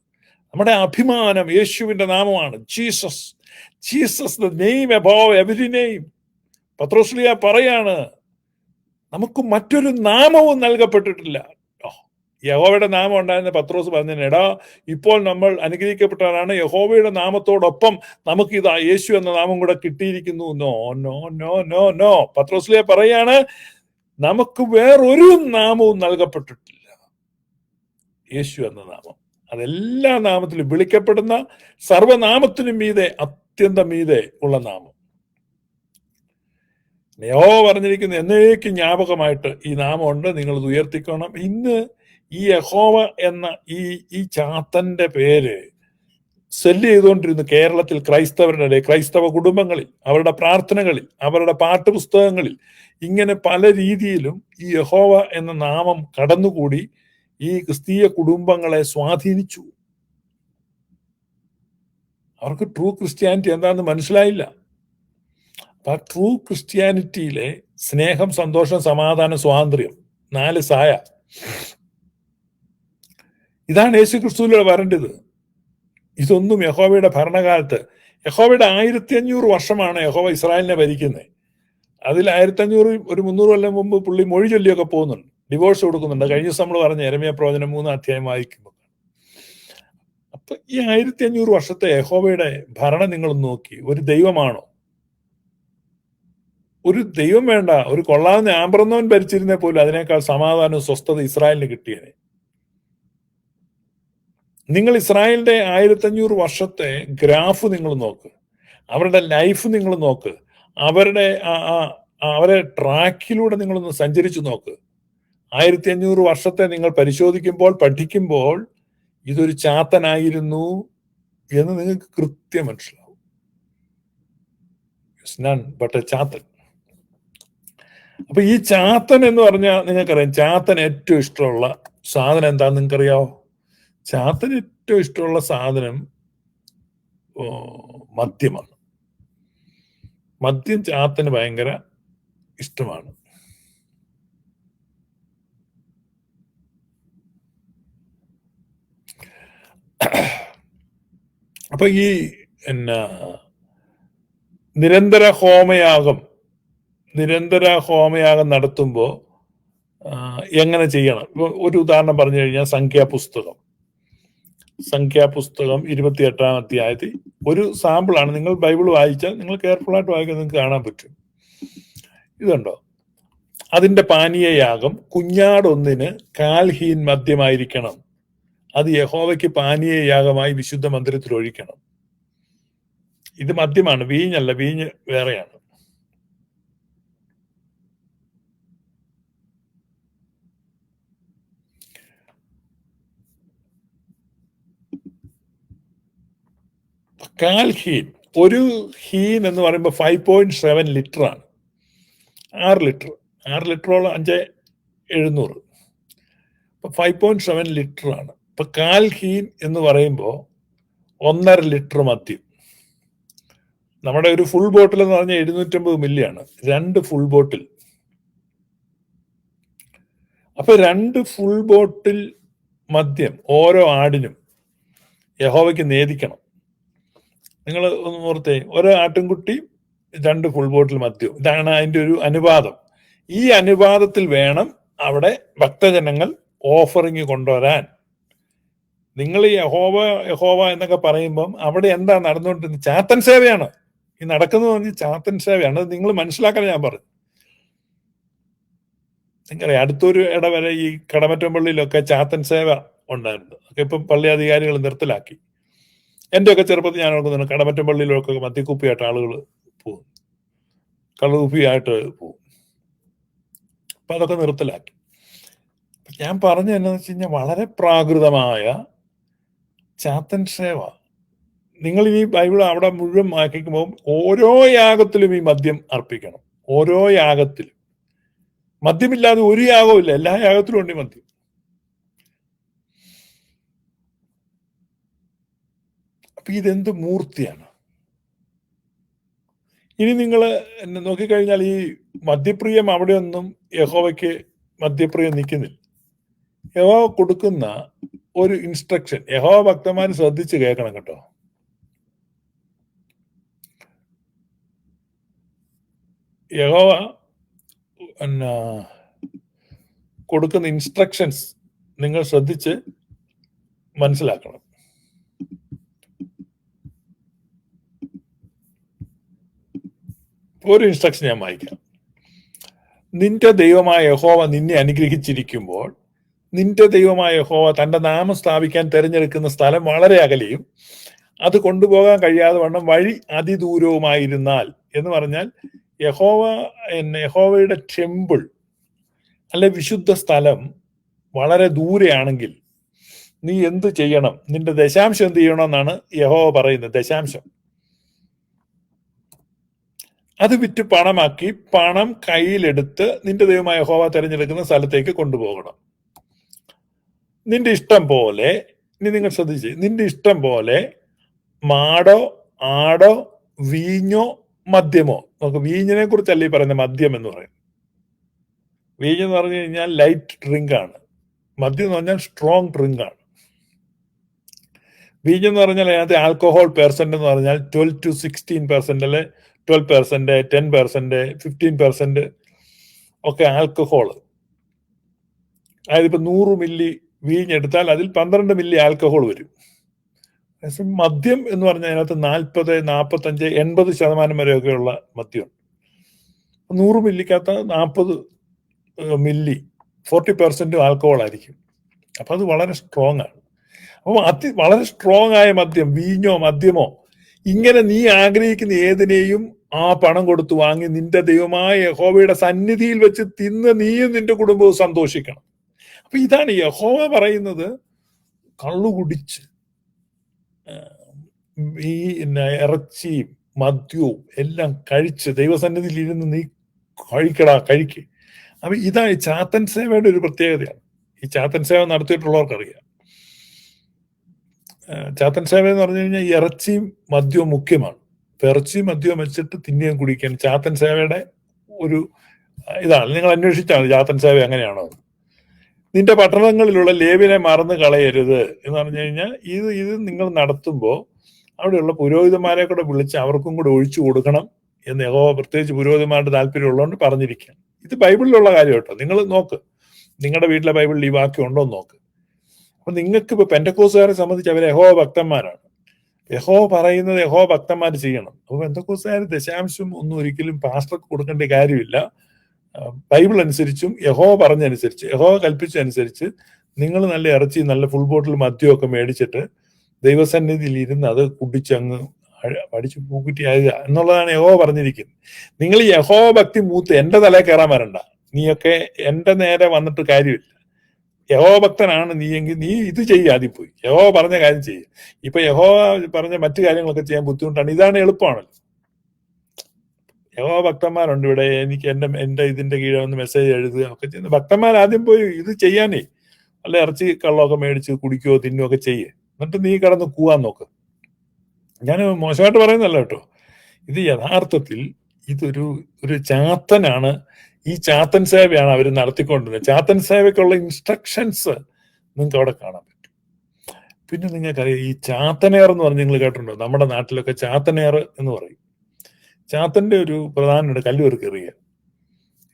നമ്മുടെ അഭിമാനം യേശുവിന്റെ നാമമാണ്. Jesus the name above every name. പത്രോസ്ലീഹ പറയാണ്, നമുക്ക് മറ്റൊരു നാമവും നൽകപ്പെട്ടിട്ടില്ല. യഹോവയുടെ നാമം ഉണ്ടായിരുന്ന പത്രോസ് പറഞ്ഞു, എടാ ഇപ്പോൾ നമ്മൾ അനുഗ്രഹിക്കപ്പെട്ടവരാണ്, യഹോവയുടെ നാമത്തോടൊപ്പം നമുക്ക് ഇതാ യേശു എന്ന നാമം കൂടെ കിട്ടിയിരിക്കുന്നു. No no no no no. പത്രോസ്ലീഹ പറയാണ്, നമുക്ക് വേറൊരു നാമവും നൽകപ്പെട്ടിട്ടില്ല, യേശു എന്ന നാമം. അതെല്ലാ നാമത്തിലും വിളിക്കപ്പെടുന്ന സർവനാമത്തിനും മീതെ, അത്യന്തം മീതെ ഉള്ള നാമം. യഹോവ പറഞ്ഞിരിക്കുന്ന എന്നേക്കും ജ്ഞാപകമായിട്ട് ഈ നാമമുണ്ട്, നിങ്ങൾ ഇത് ഉയർത്തിക്കണം. ഇന്ന് ഈ യഹോവ എന്ന ഈ ചാത്തന്റെ പേര് സെല്ല് ചെയ്തുകൊണ്ടിരുന്നു കേരളത്തിൽ ക്രൈസ്തവരുടെ ക്രൈസ്തവ കുടുംബങ്ങളിൽ, അവരുടെ പ്രാർത്ഥനകളിൽ, അവരുടെ പാട്ടുപുസ്തകങ്ങളിൽ. ഇങ്ങനെ പല രീതിയിലും ഈ യഹോവ എന്ന നാമം കടന്നുകൂടി ഈ ക്രിസ്തീയ കുടുംബങ്ങളെ സ്വാധീനിച്ചു. അവർക്ക് ട്രൂ ക്രിസ്ത്യാനിറ്റി എന്താണെന്ന് മനസ്സിലായില്ല. അപ്പൊ ആ ട്രൂ ക്രിസ്ത്യാനിറ്റിയിലെ സ്നേഹം, സന്തോഷം, സമാധാനം, സ്വാതന്ത്ര്യം, 4 സായ, ഇതാണ് യേശു ക്രിസ്തുവിലൂടെ വരേണ്ടത്. ഇതൊന്നും യഹോവയുടെ ഭരണകാലത്ത്, യഹോവയുടെ 1500 വർഷമാണ് യഹോവ ഇസ്രായേലിനെ ഭരിക്കുന്നത്. അതിൽ 1500 ഒരു 300 കൊല്ലം മുമ്പ് പുള്ളി മൊഴി ചൊല്ലിയൊക്കെ പോകുന്നുണ്ട്, ഡിവോഴ്സ് കൊടുക്കുന്നുണ്ട്. കഴിഞ്ഞ ദിവസം നമ്മൾ പറഞ്ഞ യെരമ്യാ പ്രവചനം 3 അധ്യായം വായിക്കുമ്പോൾ. അപ്പൊ ഈ 1500 വർഷത്തെ യഹോവയുടെ ഭരണം നിങ്ങൾ നോക്കി, ഒരു ദൈവമാണോ? ഒരു ദൈവം വേണ്ട, ഒരു കൊള്ളാവുന്ന ആമ്പ്രന്നവൻ ഭരിച്ചിരുന്നേ പോലും അതിനേക്കാൾ സമാധാനവും സ്വസ്ഥത ഇസ്രായേലിന് കിട്ടിയത്. നിങ്ങൾ ഇസ്രായേലിന്റെ 1500 വർഷത്തെ ഗ്രാഫ് നിങ്ങൾ നോക്ക്, അവരുടെ ലൈഫ് നിങ്ങൾ നോക്ക്, അവരെ ട്രാക്കിലൂടെ നിങ്ങളൊന്ന് സഞ്ചരിച്ചു നോക്ക്. 1500 വർഷത്തെ നിങ്ങൾ പരിശോധിക്കുമ്പോൾ, പഠിക്കുമ്പോൾ ഇതൊരു ചാത്തനായിരുന്നു എന്ന് നിങ്ങൾക്ക് കൃത്യം മനസ്സിലാവും. It's none but A Chathan. അപ്പൊ ഈ ചാത്തൻ എന്ന് പറഞ്ഞാൽ നിങ്ങൾക്കറിയാം, ചാത്തൻ ഏറ്റവും ഇഷ്ടമുള്ള സാധനം എന്താന്ന് നിങ്ങൾക്കറിയാവോ? ചാത്തന് ഏറ്റവും ഇഷ്ടമുള്ള സാധനം മദ്യമാണ്. മദ്യം ചാത്തന് ഭയങ്കര ഇഷ്ടമാണ്. അപ്പൊ ഈ നിരന്തര ഹോമയാഗം നടത്തുമ്പോൾ എങ്ങനെ ചെയ്യണം? ഒരു ഉദാഹരണം പറഞ്ഞു കഴിഞ്ഞാൽ സംഖ്യാപുസ്തകം 28-ാം അധ്യായത്തിൽ ഒരു സാമ്പിളാണ്. നിങ്ങൾ ബൈബിൾ വായിച്ചാൽ, നിങ്ങൾ കെയർഫുൾ ആയിട്ട് വായിക്കാൻ നിങ്ങൾക്ക് കാണാൻ പറ്റും. ഇതുണ്ടോ? അതിന്റെ പാനീയയാഗം കുഞ്ഞാടൊന്നിന് 1/4 ഹീൻ മദ്യമായിരിക്കണം. അത് യഹോവയ്ക്ക് പാനീയയാഗമായി വിശുദ്ധ മന്ദിരത്തിൽ ഒഴിക്കണം. ഇത് മദ്യമാണ്, വീഞ്ഞല്ല, വീഞ്ഞ് വേറെയാണ്. കാൽ ഹീൻ, ഒരു ഹീൻ എന്ന് പറയുമ്പോൾ 5.7 ലിറ്റർ ആണ്. 6 ലിറ്ററോളം 5,700. അപ്പൊ 5.7 ലിറ്റർ ആണ്. അപ്പൊ കാൽ ഹീൻ എന്ന് പറയുമ്പോൾ 1.5 ലിറ്റർ മദ്യം. നമ്മുടെ ഒരു ഫുൾ ബോട്ടിൽ എന്ന് പറഞ്ഞാൽ 750 മില്ലിയാണ്, 2 ഫുൾ ബോട്ടിൽ. അപ്പൊ 2 ഫുൾ ബോട്ടിൽ മദ്യം ഓരോ ആടിനും യഹോവയ്ക്ക് നേദിക്കണം. നിങ്ങൾ ഒന്ന് ഓർത്തേ, ഓരോ ആട്ടിൻകുട്ടി 2 ഫുൾ ബോട്ടിൽ മദ്യം. ഇതാണ് അതിന്റെ ഒരു അനുപാതം. ഈ അനുപാതത്തിൽ വേണം അവിടെ ഭക്തജനങ്ങൾ ഓഫറിങ് കൊണ്ടുവരാൻ. നിങ്ങൾ ഈ യഹോവ എന്നൊക്കെ പറയുമ്പം അവിടെ എന്താ നടന്നുകൊണ്ടിരുന്നത്? ചാത്തൻ സേവയാണ് ഈ നടക്കുന്നത്. പറഞ്ഞ് ചാത്തൻ സേവയാണ്. അത് നിങ്ങൾ മനസ്സിലാക്കാൻ ഞാൻ പറഞ്ഞു. നിങ്ങളെ അടുത്തൊരു ഇടവരെ ഈ കടമറ്റംപള്ളിയിലൊക്കെ ചാത്തൻ സേവ ഉണ്ടായിരുന്നു. ഒക്കെ ഇപ്പം പള്ളി അധികാരികൾ നിർത്തലാക്കി. എന്റെയൊക്കെ ചെറുപ്പത്തിൽ ഞാൻ ഓർക്കുന്നുണ്ട്, കടമറ്റംപള്ളിയിലൊക്കെ മദ്യക്കുപ്പിയായിട്ട് ആളുകൾ പോകും, കള്ളുകുപ്പിയായിട്ട് പോകും. അപ്പൊ അതൊക്കെ നിർത്തലാക്കി. ഞാൻ പറഞ്ഞ എന്താണെന്ന് വെച്ച് കഴിഞ്ഞാൽ, വളരെ പ്രാകൃതമായ ചാത്തൻ സേവ. നിങ്ങൾ ഈ ബൈബിൾ അവിടെ മുഴുവൻ വായിക്കുമ്പോൾ ഓരോ യാഗത്തിലും ഈ മദ്യം അർപ്പിക്കണം. ഓരോ യാഗത്തിലും മദ്യമില്ലാതെ ഒരു യാഗവും ഇല്ല. എല്ലാ യാഗത്തിലും ഉണ്ട് മദ്യം. അപ്പൊ ഇതെന്ത് മൂർത്തിയാണ്! ഇനി നിങ്ങൾ നോക്കിക്കഴിഞ്ഞാൽ ഈ മദ്യപ്രിയം അവിടെയൊന്നും യഹോവയ്ക്ക് മദ്യപ്രിയം നിൽക്കുന്നില്ല. യഹോവ കൊടുക്കുന്ന ഒരു ഇൻസ്ട്രക്ഷൻ യഹോവ ഭക്തന്മാർ ശ്രദ്ധിച്ച് കേൾക്കണം കേട്ടോ. യഹോവ കൊടുക്കുന്ന ഇൻസ്ട്രക്ഷൻസ് നിങ്ങൾ ശ്രദ്ധിച്ച് മനസ്സിലാക്കണം. ഒരു ഇൻസ്ട്രക്ഷൻ ഞാൻ വായിക്കാം. നിന്റെ ദൈവമായ യഹോവ നിന്നെ അനുഗ്രഹിച്ചിരിക്കുമ്പോൾ നിന്റെ ദൈവമായ യഹോവ തന്റെ നാമം സ്ഥാപിക്കാൻ തിരഞ്ഞെടുക്കുന്ന സ്ഥലം വളരെ അകലെയും അത് കൊണ്ടുപോകാൻ കഴിയാതെ വണ്ണം വഴി അതിദൂരവുമായിരുന്നാൽ, എന്ന് പറഞ്ഞാൽ യഹോവയുടെ ടെമ്പിൾ അല്ലെ വിശുദ്ധ സ്ഥലം വളരെ ദൂരെയാണെങ്കിൽ നീ എന്ത് ചെയ്യണം, നിന്റെ ദശാംശം എന്ത് ചെയ്യണമെന്നാണ് യഹോവ പറയുന്നത്. ദശാംശം അത് വിറ്റ് പണമാക്കി പണം കയ്യിലെടുത്ത് നിന്റെ ദൈവമായ യഹോവ തിരഞ്ഞെടുക്കുന്ന സ്ഥലത്തേക്ക് കൊണ്ടുപോകണം. നിന്റെ ഇഷ്ടം പോലെ, ഇനി നിങ്ങൾ ശ്രദ്ധിച്ച്, നിന്റെ ഇഷ്ടം പോലെ മാടോ ആടോ വീഞ്ഞോ മദ്യമോ. നമുക്ക് വീഞ്ഞിനെ കുറിച്ചല്ല ഈ പറയുന്നത് മദ്യം എന്ന് പറയും. വീഞ്ഞ് എന്ന് പറഞ്ഞു കഴിഞ്ഞാൽ ലൈറ്റ് ഡ്രിങ്ക് ആണ്. മദ്യം എന്ന് പറഞ്ഞാൽ സ്ട്രോങ് ഡ്രിങ്ക് ആണ്. വീഞ്ഞെന്ന് പറഞ്ഞാൽ അതിനകത്ത് ആൽക്കഹോൾ പെർസെന്റ് എന്ന് പറഞ്ഞാൽ 12 to 16%, അല്ലെ 12%, 10%, 15% ഒക്കെ ആൽക്കഹോൾ. അതായത് ഇപ്പൊ 100 മില്ലി വീഞ്ഞെടുത്താൽ അതിൽ 12 മില്ലി ആൽക്കഹോൾ വരും. മദ്യം എന്ന് പറഞ്ഞാൽ അതിനകത്ത് 40, 45, 80% വരെയൊക്കെയുള്ള മദ്യം. 100 മില്ലിക്കകത്ത് 40 മില്ലി 40% ആൽക്കഹോൾ ആയിരിക്കും. അപ്പൊ അത് വളരെ സ്ട്രോങ് ആണ്. അപ്പൊ വളരെ സ്ട്രോങ് ആയ മദ്യം, വീഞ്ഞോ മദ്യമോ, ഇങ്ങനെ നീ ആഗ്രഹിക്കുന്ന ഏതിനെയും ആ പണം കൊടുത്ത് വാങ്ങി നിന്റെ ദൈവമായ യഹോവയുടെ സന്നിധിയിൽ വെച്ച് തിന്ന് നീയും നിന്റെ കുടുംബവും സന്തോഷിക്കണം. അപ്പൊ ഇതാണ് യഹോവ പറയുന്നത്. കള്ളു കുടിച്ച് ഈ ഇറച്ചിയും മദ്യവും എല്ലാം കഴിച്ച് ദൈവസന്നിധിയിൽ ഇരുന്ന് നീ കഴിക്ക്. അപ്പൊ ഇതാണ് ഈ ചാത്തൻ സേവയുടെ ഒരു പ്രത്യേകതയാണ്. ഈ ചാത്തൻ സേവ നടത്തിയിട്ടുള്ളവർക്കറിയാം. ചാത്തൻ സേവ എന്ന് പറഞ്ഞു കഴിഞ്ഞാൽ ഇറച്ചിയും മദ്യവും മുഖ്യമാണ്. ഇറച്ചിയും മദ്യവും വെച്ചിട്ട് തിന്നുകയും കുടിക്കാൻ ചാത്തൻ സേവയുടെ ഒരു ഇതാണ്. നിങ്ങൾ അന്വേഷിച്ചാൽ മതി ചാത്തൻ സേവ എങ്ങനെയാണോ. നിന്റെ പട്ടണങ്ങളിലുള്ള ലേവിനെ മറന്നു കളയരുത് എന്ന് പറഞ്ഞു കഴിഞ്ഞാൽ ഇത് നിങ്ങൾ നടത്തുമ്പോൾ അവിടെയുള്ള പുരോഹിതന്മാരെ കൂടെ വിളിച്ച് അവർക്കും കൂടെ ഒഴിച്ചു കൊടുക്കണം എന്ന് യഹോവ പ്രത്യേകിച്ച് പുരോഹിതന്മാരുടെ താല്പര്യമുള്ളതുകൊണ്ട് പറഞ്ഞിരിക്കുകയാണ്. ഇത് ബൈബിളിലുള്ള കാര്യം കേട്ടോ. നിങ്ങൾ നോക്ക്, നിങ്ങളുടെ വീട്ടിലെ ബൈബിളിൽ ഈ വാക്യം ഉണ്ടോ എന്ന് നോക്ക്. അപ്പൊ നിങ്ങൾക്ക് ഇപ്പൊ പെന്തക്കോസ്തുകാരെ സംബന്ധിച്ച് അവർ യഹോവ ഭക്തന്മാരാണ്. യഹോവ പറയുന്നത് യഹോവ ഭക്തന്മാർ ചെയ്യണം. അപ്പൊ പെന്തക്കോസ്തുകാർ ദശാംശം ഒന്നും ഒരിക്കലും പാസ്റ്റർക്ക് കൊടുക്കേണ്ട കാര്യമില്ല. ബൈബിൾ അനുസരിച്ചും യഹോവ പറഞ്ഞനുസരിച്ച്, യഹോവ കൽപ്പിച്ചനുസരിച്ച് നിങ്ങൾ നല്ല ഇറച്ചി, നല്ല ഫുൾ ബോട്ടിൽ മദ്യമൊക്കെ മേടിച്ചിട്ട് ദൈവസന്നിധിയിൽ ഇരുന്ന് അത് കുടിച്ചങ്ങ് പഠിച്ചു പൂക്കുറ്റിയാകുക എന്നുള്ളതാണ് യഹോവ പറഞ്ഞിരിക്കുന്നത്. നിങ്ങൾ യഹോവ ഭക്തി മൂത്ത് എന്റെ തലയിൽ കയറാൻ വരണ്ട. നീയൊക്കെ എന്റെ നേരെ വന്നിട്ട് കാര്യമില്ല. യഹോവ ഭക്തനാണ് നീയെങ്കിൽ നീ ഇത് ചെയ്യുക. ആദ്യം പോയി യഹോവ പറഞ്ഞ കാര്യം ചെയ്യുക. ഇപ്പൊ യഹോവ പറഞ്ഞ മറ്റു കാര്യങ്ങളൊക്കെ ചെയ്യാൻ ബുദ്ധിമുട്ടാണ്. ഇതാണ് എളുപ്പമാണല്ലോ. യഹോവ ഭക്തന്മാരുണ്ട് ഇവിടെ. എനിക്ക് എന്റെ ഇതിന്റെ കീഴെ ഒന്ന് മെസ്സേജ് എഴുതുക ഒക്കെ ചെയ്യുന്ന ഭക്തന്മാർ ആദ്യം പോയി ഇത് ചെയ്യാനേ, അല്ല ഇറച്ചി കള്ളമൊക്കെ മേടിച്ച് കുടിക്കുകയോ തിന്നുകയോ ഒക്കെ ചെയ്യേ. എന്നിട്ട് നീ കിടന്ന് കൂവാൻ നോക്ക്. ഞാൻ മോശമായിട്ട് പറയുന്നല്ല കേട്ടോ. ഇത് യഥാർത്ഥത്തിൽ ഇതൊരു ചാത്തനാണ്. ഈ ചാത്തൻ സേവയാണ് അവർ നടത്തിക്കൊണ്ടിരുന്നത്. ചാത്തൻ സേവയ്ക്കുള്ള ഇൻസ്ട്രക്ഷൻസ് നിങ്ങൾക്ക് അവിടെ കാണാൻ പറ്റും. പിന്നെ നിങ്ങൾക്കറിയാം ഈ ചാത്തനേർ എന്ന് പറഞ്ഞ് നിങ്ങൾ കേട്ടിട്ടുണ്ടോ? നമ്മുടെ നാട്ടിലൊക്കെ ചാത്തനേർ എന്ന് പറയും. ചാത്തന്റെ ഒരു പ്രധാനമുണ്ട് കല്ല് പെറുക്കി എറിയുക.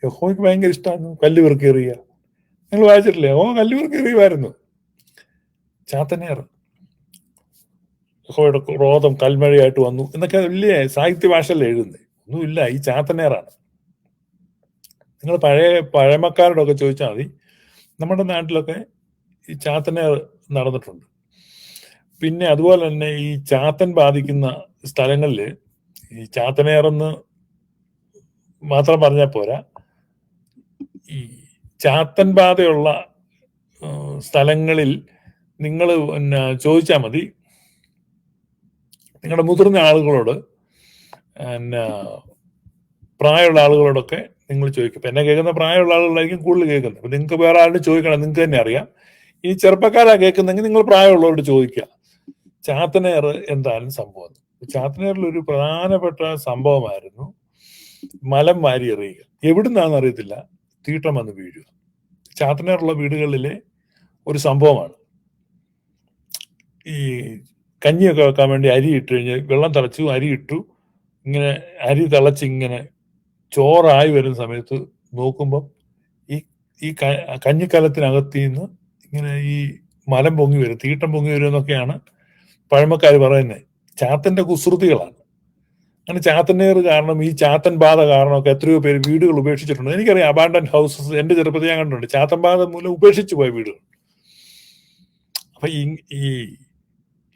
യഹോവയ്ക്ക് ഭയങ്കര ഇഷ്ടമാണ് കല്ല് പെറുക്കി എറിയുക. നിങ്ങൾ വായിച്ചിട്ടില്ലേ? കല്ല് പെറുക്കി എറിയുമായിരുന്നു. ചാത്തനേർ യഹോവയുടെ ക്രോധം കൽമഴയായിട്ട് വന്നു എന്നൊക്കെ വലിയ സാഹിത്യ ഭാഷയിൽ എഴുതുന്നത് ഒന്നുമില്ല. ഈ ചാത്തനേറാണ്. നിങ്ങൾ പഴമക്കാരോടൊക്കെ ചോദിച്ചാൽ മതി. നമ്മുടെ നാട്ടിലൊക്കെ ഈ ചാത്തനേർ നടന്നിട്ടുണ്ട്. പിന്നെ അതുപോലെ തന്നെ ഈ ചാത്തൻ ബാധിക്കുന്ന സ്ഥലങ്ങളിൽ ഈ ചാത്തനേറെന്ന് മാത്രം പറഞ്ഞാൽ പോരാ, ഈ ചാത്തൻ ബാധയുള്ള സ്ഥലങ്ങളിൽ നിങ്ങൾ പിന്നെ ചോദിച്ചാൽ മതി. നിങ്ങളുടെ മുതിർന്ന ആളുകളോട്, പിന്നെ പ്രായമുള്ള ആളുകളോടൊക്കെ നിങ്ങൾ ചോദിക്കും. ഇപ്പം എന്നെ കേൾക്കുന്ന പ്രായമുള്ള ആളുകളായിരിക്കും കൂടുതൽ കേൾക്കുന്നത്. അപ്പം നിങ്ങൾക്ക് വേറെ ആരോട് ചോദിക്കണം, നിങ്ങൾക്ക് തന്നെ അറിയാം. ഈ ചെറുപ്പക്കാരാ കേൾക്കുന്നെങ്കിൽ നിങ്ങൾ പ്രായമുള്ളവരോട് ചോദിക്കുക ചാത്തനേർ എന്തായാലും സംഭവം. ചാത്തനേറിൽ ഒരു പ്രധാനപ്പെട്ട സംഭവമായിരുന്നു മലം വാരി എറിയുക. എവിടുന്നാണെന്ന് അറിയത്തില്ല, തീട്ടം വന്ന് വീഴുക. ചാത്തനേറുള്ള വീടുകളിലെ ഒരു സംഭവമാണ്. ഈ കഞ്ഞിയൊക്കെ വെക്കാൻ വേണ്ടി അരി ഇട്ട് കഴിഞ്ഞ് വെള്ളം തിളച്ചു, അരി ഇട്ടു, ഇങ്ങനെ അരി തിളച്ചിങ്ങനെ ചോറായി വരുന്ന സമയത്ത് നോക്കുമ്പം ഈ കഞ്ഞിക്കലത്തിനകത്ത് നിന്ന് ഇങ്ങനെ ഈ മലം പൊങ്ങി വരും, തീട്ടം പൊങ്ങി വരും എന്നൊക്കെയാണ് പഴമക്കാർ പറയുന്നത്. ചാത്തന്റെ കുസൃതികളാണ്. അങ്ങനെ ചാത്തനേർ കാരണം, ഈ ചാത്തൻ ബാധ കാരണമൊക്കെ എത്രയോ പേര് വീടുകൾ ഉപേക്ഷിച്ചിട്ടുണ്ട്. എനിക്കറിയാം, അബാൻഡന്റ് ഹൗസസ് എന്റെ ചെറുപ്പത്തിൽ ഞാൻ കണ്ടിട്ടുണ്ട്. ചാത്തൻ ബാധ മൂലം ഉപേക്ഷിച്ചു പോയ വീടുകൾ. അപ്പൊ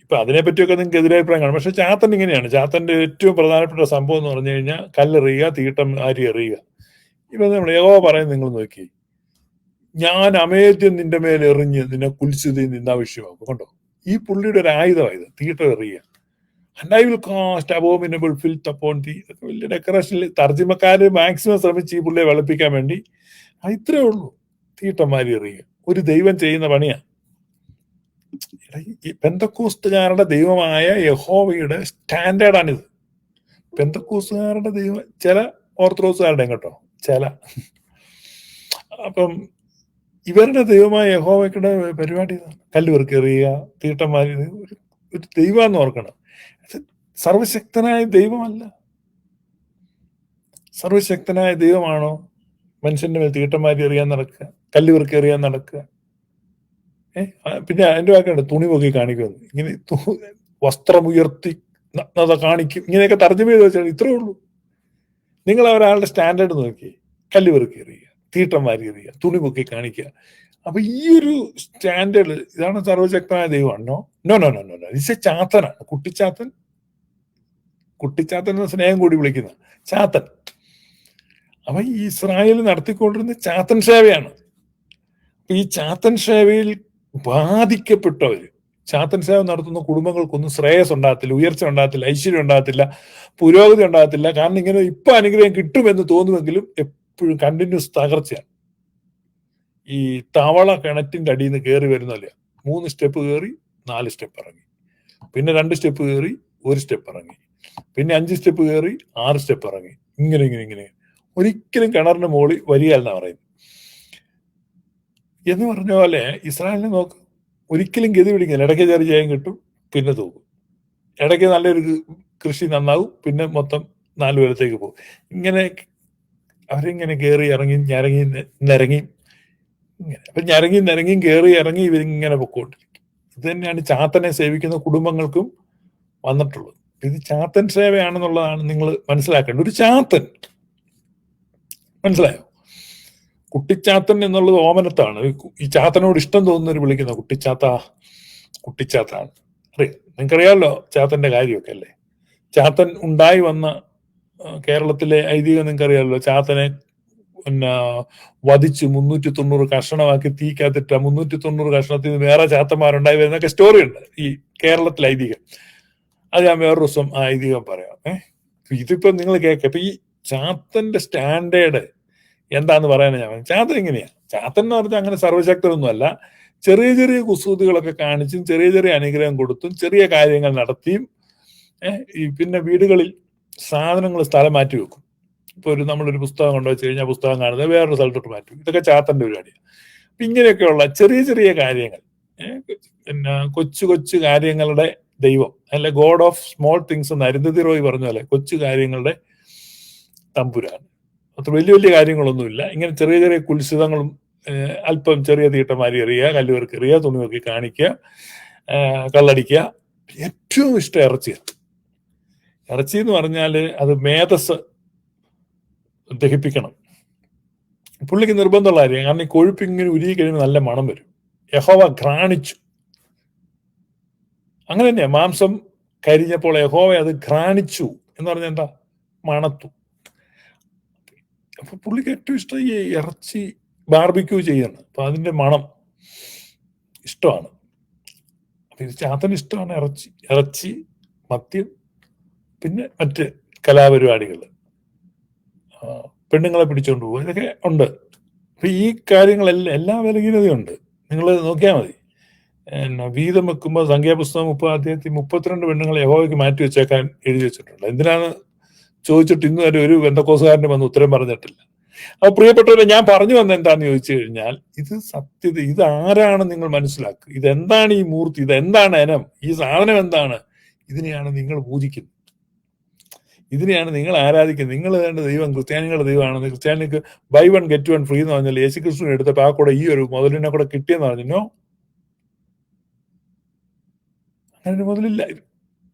ഇപ്പൊ അതിനെപ്പറ്റിയൊക്കെ നിങ്ങൾക്ക് എതിരഭിപ്രായം കാണും. പക്ഷെ ചാത്തൻ ഇങ്ങനെയാണ്. ചാത്തന്റെ ഏറ്റവും പ്രധാനപ്പെട്ട സംഭവം എന്ന് പറഞ്ഞു കഴിഞ്ഞാൽ കല്ലെറിയുക, തീട്ടം ആരി എറിയുക. ഇപ്പൊ നമ്മൾ യഹോവ പറയുന്നത് നിങ്ങൾ നോക്കി, ഞാൻ അമേദ്യം നിന്റെ മേൽ എറിഞ്ഞ് നിന്നെ കുൽസിതയിൽ നിന്നാവശ്യമാക്കും. കണ്ടോ, ഈ പുള്ളിയുടെ ഒരു ആയുധമായത് തീട്ട എറിയുക. And I will cast abominable filth upon thee. ഇതൊക്കെ വലിയ ഡെക്കറേഷനിൽ തർജിമക്കാര് മാക്സിമം ശ്രമിച്ച് ഈ പുള്ളിയെ വെളുപ്പിക്കാൻ വേണ്ടി ഇത്രേ ഉള്ളൂ. തീട്ടന്മാരി എറിയുക ഒരു ദൈവം ചെയ്യുന്ന പണിയാ. ഈ പെന്തക്കോസ്തുകാരുടെ ദൈവമായ യഹോവയുടെ സ്റ്റാൻഡേർഡാണിത്. പെന്തക്കോസ്തുകാരുടെ ദൈവം ചില ഓർത്തഡോക്സുകാരുടെയും കേട്ടോ, ചില. അപ്പം ഇവരുടെ ദൈവമായ യഹോവയുടെ പരിപാടി കല്ലുവെറുക്കി എറിയുക, തീട്ടന്മാരി. ഒരു ദൈവമാണെന്ന് ഓർക്കണം. സർവശക്തനായ ദൈവമല്ല. സർവശക്തനായ ദൈവമാണോ മനുഷ്യന്റെ മേൽ തീട്ടന്മാരി എറിയാൻ നടക്കുക, കല്ലുവെറുക്കി എറിയാൻ നടക്കുക? പിന്നെ അതിന്റെ വാക്കുണ്ട് തുണി പൊക്കി കാണിക്കുമെന്ന്. ഇങ്ങനെ വസ്ത്രമുയർത്തി നഗ്നത കാണിക്കും, ഇങ്ങനെയൊക്കെ തർജ്ജമ ചെയ്ത് വെച്ചാൽ ഇത്രേ ഉള്ളൂ. നിങ്ങൾ ഒരാളുടെ സ്റ്റാൻഡേർഡ് നോക്കി, കല്ലുവെറുക്കി എറിയുക, തീട്ടന്മാരി എറിയുക, തുണി പൊക്കി കാണിക്കുക. അപ്പൊ ഈ ഒരു സ്റ്റാൻഡേർഡ്, ഇതാണ് സർവശക്തനായ ദൈവമാണ്? No no no no no is a ചാത്തനാണ്. കുട്ടിച്ചാത്തൻ. കുട്ടിച്ചാത്തൻ എന്ന സ്നേഹം കൂടി വിളിക്കുന്ന ചാത്തൻ. അപ്പൊ ഈ ഇസ്രായേൽ നടത്തിക്കൊണ്ടിരുന്ന ചാത്തൻ സേവയാണ്. ഈ ചാത്തൻ സേവയിൽ ബാധിക്കപ്പെട്ടവര്, ചാത്തൻ സേവ നടത്തുന്ന കുടുംബങ്ങൾക്കൊന്നും ശ്രേയസ് ഉണ്ടാകത്തില്ല, ഉയർച്ച ഉണ്ടാകത്തില്ല, ഐശ്വര്യം ഉണ്ടാകത്തില്ല, പുരോഗതി ഉണ്ടാകത്തില്ല. കാരണം ഇങ്ങനെ ഇപ്പൊ അനുഗ്രഹം കിട്ടുമെന്ന് തോന്നുമെങ്കിലും എപ്പോഴും കണ്ടിന്യൂസ് തകർച്ചയാണ്. ഈ തവള കിണറ്റിന്റെ അടിയിൽ നിന്ന് കയറി വരുന്നല്ലേ, 3 സ്റ്റെപ്പ് കയറി 4 സ്റ്റെപ്പ് ഇറങ്ങി, പിന്നെ 2 സ്റ്റെപ്പ് കയറി 1 സ്റ്റെപ്പ് ഇറങ്ങി, പിന്നെ 5 സ്റ്റെപ്പ് കയറി 6 സ്റ്റെപ്പ് ഇറങ്ങി. ഇങ്ങനെ ഇങ്ങനെ ഇങ്ങനെ ഒരിക്കലും കിണറിന്റെ മുകളിൽ വരികയെന്നാ പറയുന്നത്. എന്ന് പറഞ്ഞ പോലെ ഇസ്രായേലിനെ നോക്ക്, ഒരിക്കലും ഗതി പിടിക്കില്ല. ഇടയ്ക്ക് ചെറിയ ജയം കിട്ടും, പിന്നെ തോക്കും. ഇടയ്ക്ക് നല്ലൊരു കൃഷി നന്നാവും, പിന്നെ മൊത്തം 4 പേരത്തേക്ക് പോകും. ഇങ്ങനെ അവരിങ്ങനെ കയറി ഇറങ്ങി ഞരങ്ങി നിരങ്ങി ഇങ്ങനെ. അപ്പൊ ഞരങ്ങി നിരങ്ങിയും കയറി ഇറങ്ങി ഇവരിങ്ങനെ പൊക്കോണ്ടിരിക്കും. ഇത് തന്നെയാണ് ചാത്തനെ സേവിക്കുന്ന കുടുംബങ്ങൾക്കും വന്നിട്ടുള്ളത്. ഇത് ചാത്തൻ സേവയാണെന്നുള്ളതാണ് നിങ്ങൾ മനസ്സിലാക്കേണ്ടത്. ഒരു ചാത്തൻ, മനസ്സിലായോ? കുട്ടിച്ചാത്തൻ എന്നുള്ളത് ഓമനത്താണ്. ഈ ചാത്തനോട് ഇഷ്ടം തോന്നുന്നവർ വിളിക്കുന്ന കുട്ടിച്ചാത്ത, കുട്ടിച്ചാത്താണ്. നിങ്ങൾക്കറിയാമല്ലോ ചാത്തന്റെ കാര്യമൊക്കെ അല്ലേ. ചാത്തൻ ഉണ്ടായി വന്ന കേരളത്തിലെ ഐതിഹ്യം നിങ്ങൾക്കറിയാമല്ലോ. ചാത്തനെ പിന്നെ വധിച്ച് 390 കഷണമാക്കി തീക്കകത്തിട്ട 390 കഷണത്തിൽ നിന്ന് വേറെ ചാത്തന്മാരുണ്ടായി വരുന്നൊക്കെ സ്റ്റോറി ഉണ്ട് ഈ കേരളത്തിലെ ഐതിഹ്യം. അത് ഞാൻ വേറൊരു ദിവസം ആ ഐതിഹ്യം പറയാം. ഇതിപ്പോ നിങ്ങൾ കേൾക്കുക. അപ്പൊ ഈ ചാത്തന്റെ സ്റ്റാൻഡേർഡ് എന്താന്ന് പറയാനാണ് ഞാൻ. ചാത്തൻ ഇങ്ങനെയാ. ചാത്തൻ എന്ന് പറഞ്ഞാൽ അങ്ങനെ സർവശക്തനൊന്നും അല്ല. ചെറിയ ചെറിയ കുസൃതികളൊക്കെ കാണിച്ചും ചെറിയ ചെറിയ അനുഗ്രഹം കൊടുത്തും ചെറിയ കാര്യങ്ങൾ നടത്തിയും പിന്നെ വീടുകളിൽ സാധനങ്ങൾ സ്ഥലം മാറ്റി വെക്കും. ഇപ്പൊ നമ്മളൊരു പുസ്തകം കൊണ്ടുവച്ച് കഴിഞ്ഞാൽ പുസ്തകം കാണുന്നത് വേറൊരു സ്ഥലത്തോട്ട് മാറ്റും. ഇതൊക്കെ ചാത്തന്റെ പരിപാടിയാണ്. അപ്പൊ ഇങ്ങനെയൊക്കെയുള്ള ചെറിയ ചെറിയ കാര്യങ്ങൾ, പിന്നെ കൊച്ചു കൊച്ചു കാര്യങ്ങളുടെ ദൈവം, അല്ലെ ഗോഡ് ഓഫ് സ്മോൾ തിങ്സ് എന്ന് അരുന്ധതി റോയ് പറഞ്ഞ പോലെ കൊച്ചു കാര്യങ്ങളുടെ തമ്പുരാൻ. അത്ര വലിയ വലിയ കാര്യങ്ങളൊന്നുമില്ല. ഇങ്ങനെ ചെറിയ ചെറിയ കുൽസിതങ്ങളും അല്പം ചെറിയ തീട്ടന്മാരി എറിയുക, കല്ലുവെറുക്കി എറിയുക, തുണി നോക്കി കാണിക്കുക, കള്ളടിക്കുക. ഏറ്റവും ഇഷ്ടം ഇറച്ചിയാണ്. ഇറച്ചി എന്ന് പറഞ്ഞാൽ അത് മേധസ് ദഹിപ്പിക്കണം. പുള്ളിക്ക് നിർബന്ധമുള്ള കാര്യം. കാരണം ഈ കൊഴുപ്പ് ഇങ്ങനെ ഉരുകി കഴിയുമ്പോൾ നല്ല മണം വരും. യഹോവ ഘ്രാണിച്ചു. അങ്ങനെ തന്നെയാ. മാംസം കരിഞ്ഞപ്പോൾ യഹോവ അത് ഘ്രാണിച്ചു എന്ന് പറഞ്ഞാൽ എന്താ? മണത്തു. അപ്പൊ പുള്ളിക്ക് ഏറ്റവും ഇഷ്ടം ഈ ഇറച്ചി ബാർബിക്യൂ ചെയ്യുന്നത്. അപ്പൊ അതിന്റെ മണം ഇഷ്ടമാണ്. അപ്പൊ ഇത് ചാത്തന് ഇഷ്ടമാണ് ഇറച്ചി, മദ്യം, പിന്നെ മറ്റ് കലാപരിപാടികൾ, പെണ്ണുങ്ങളെ പിടിച്ചോണ്ട് പോകുക, ഇതൊക്കെ ഉണ്ട്. അപ്പൊ ഈ കാര്യങ്ങളെല്ലാം എല്ലാ വിലകീനതയുണ്ട്. നിങ്ങൾ നോക്കിയാൽ മതി. വീതം വെക്കുമ്പോൾ സംഖ്യാപുസ്തകം 30 32 പെണ്ണുങ്ങളെ യഹോവയ്ക്ക് മാറ്റി വെച്ചേക്കാൻ എഴുതി വെച്ചിട്ടുണ്ട്. എന്തിനാണ് ചോദിച്ചിട്ട് ഇന്ന് വരെ ഒരു ബന്ധക്കോസുകാരന് വന്ന് ഉത്തരം പറഞ്ഞിട്ടില്ല. അപ്പൊ പ്രിയപ്പെട്ടവരെ, ഞാൻ പറഞ്ഞു വന്ന എന്താന്ന് ചോദിച്ചു കഴിഞ്ഞാൽ, ഇത് സത്യത, ഇത് ആരാണ് നിങ്ങൾ മനസ്സിലാക്കുക. ഇതെന്താണ് ഈ മൂർത്തി, ഇതെന്താണ് ഇനം, ഈ സാധനം എന്താണ്? ഇതിനെയാണ് നിങ്ങൾ പൂജിക്കുന്നത്, ഇതിനെയാണ് നിങ്ങൾ ആരാധിക്കുന്നത്. നിങ്ങൾ വേണ്ട ദൈവം ക്രിസ്ത്യാനികളുടെ ദൈവമാണെന്ന്. ക്രിസ്ത്യാനിക്ക് ബൈ 1 get 1 ഫ്രീ എന്ന് പറഞ്ഞാൽ യേശുക്രിസ്തു എടുത്തപ്പോൾ ആ കൂടെ ഈ ഒരു മുതലിനെ കൂടെ കിട്ടിയെന്ന് പറഞ്ഞോ? അങ്ങനെ മുതലില്ല.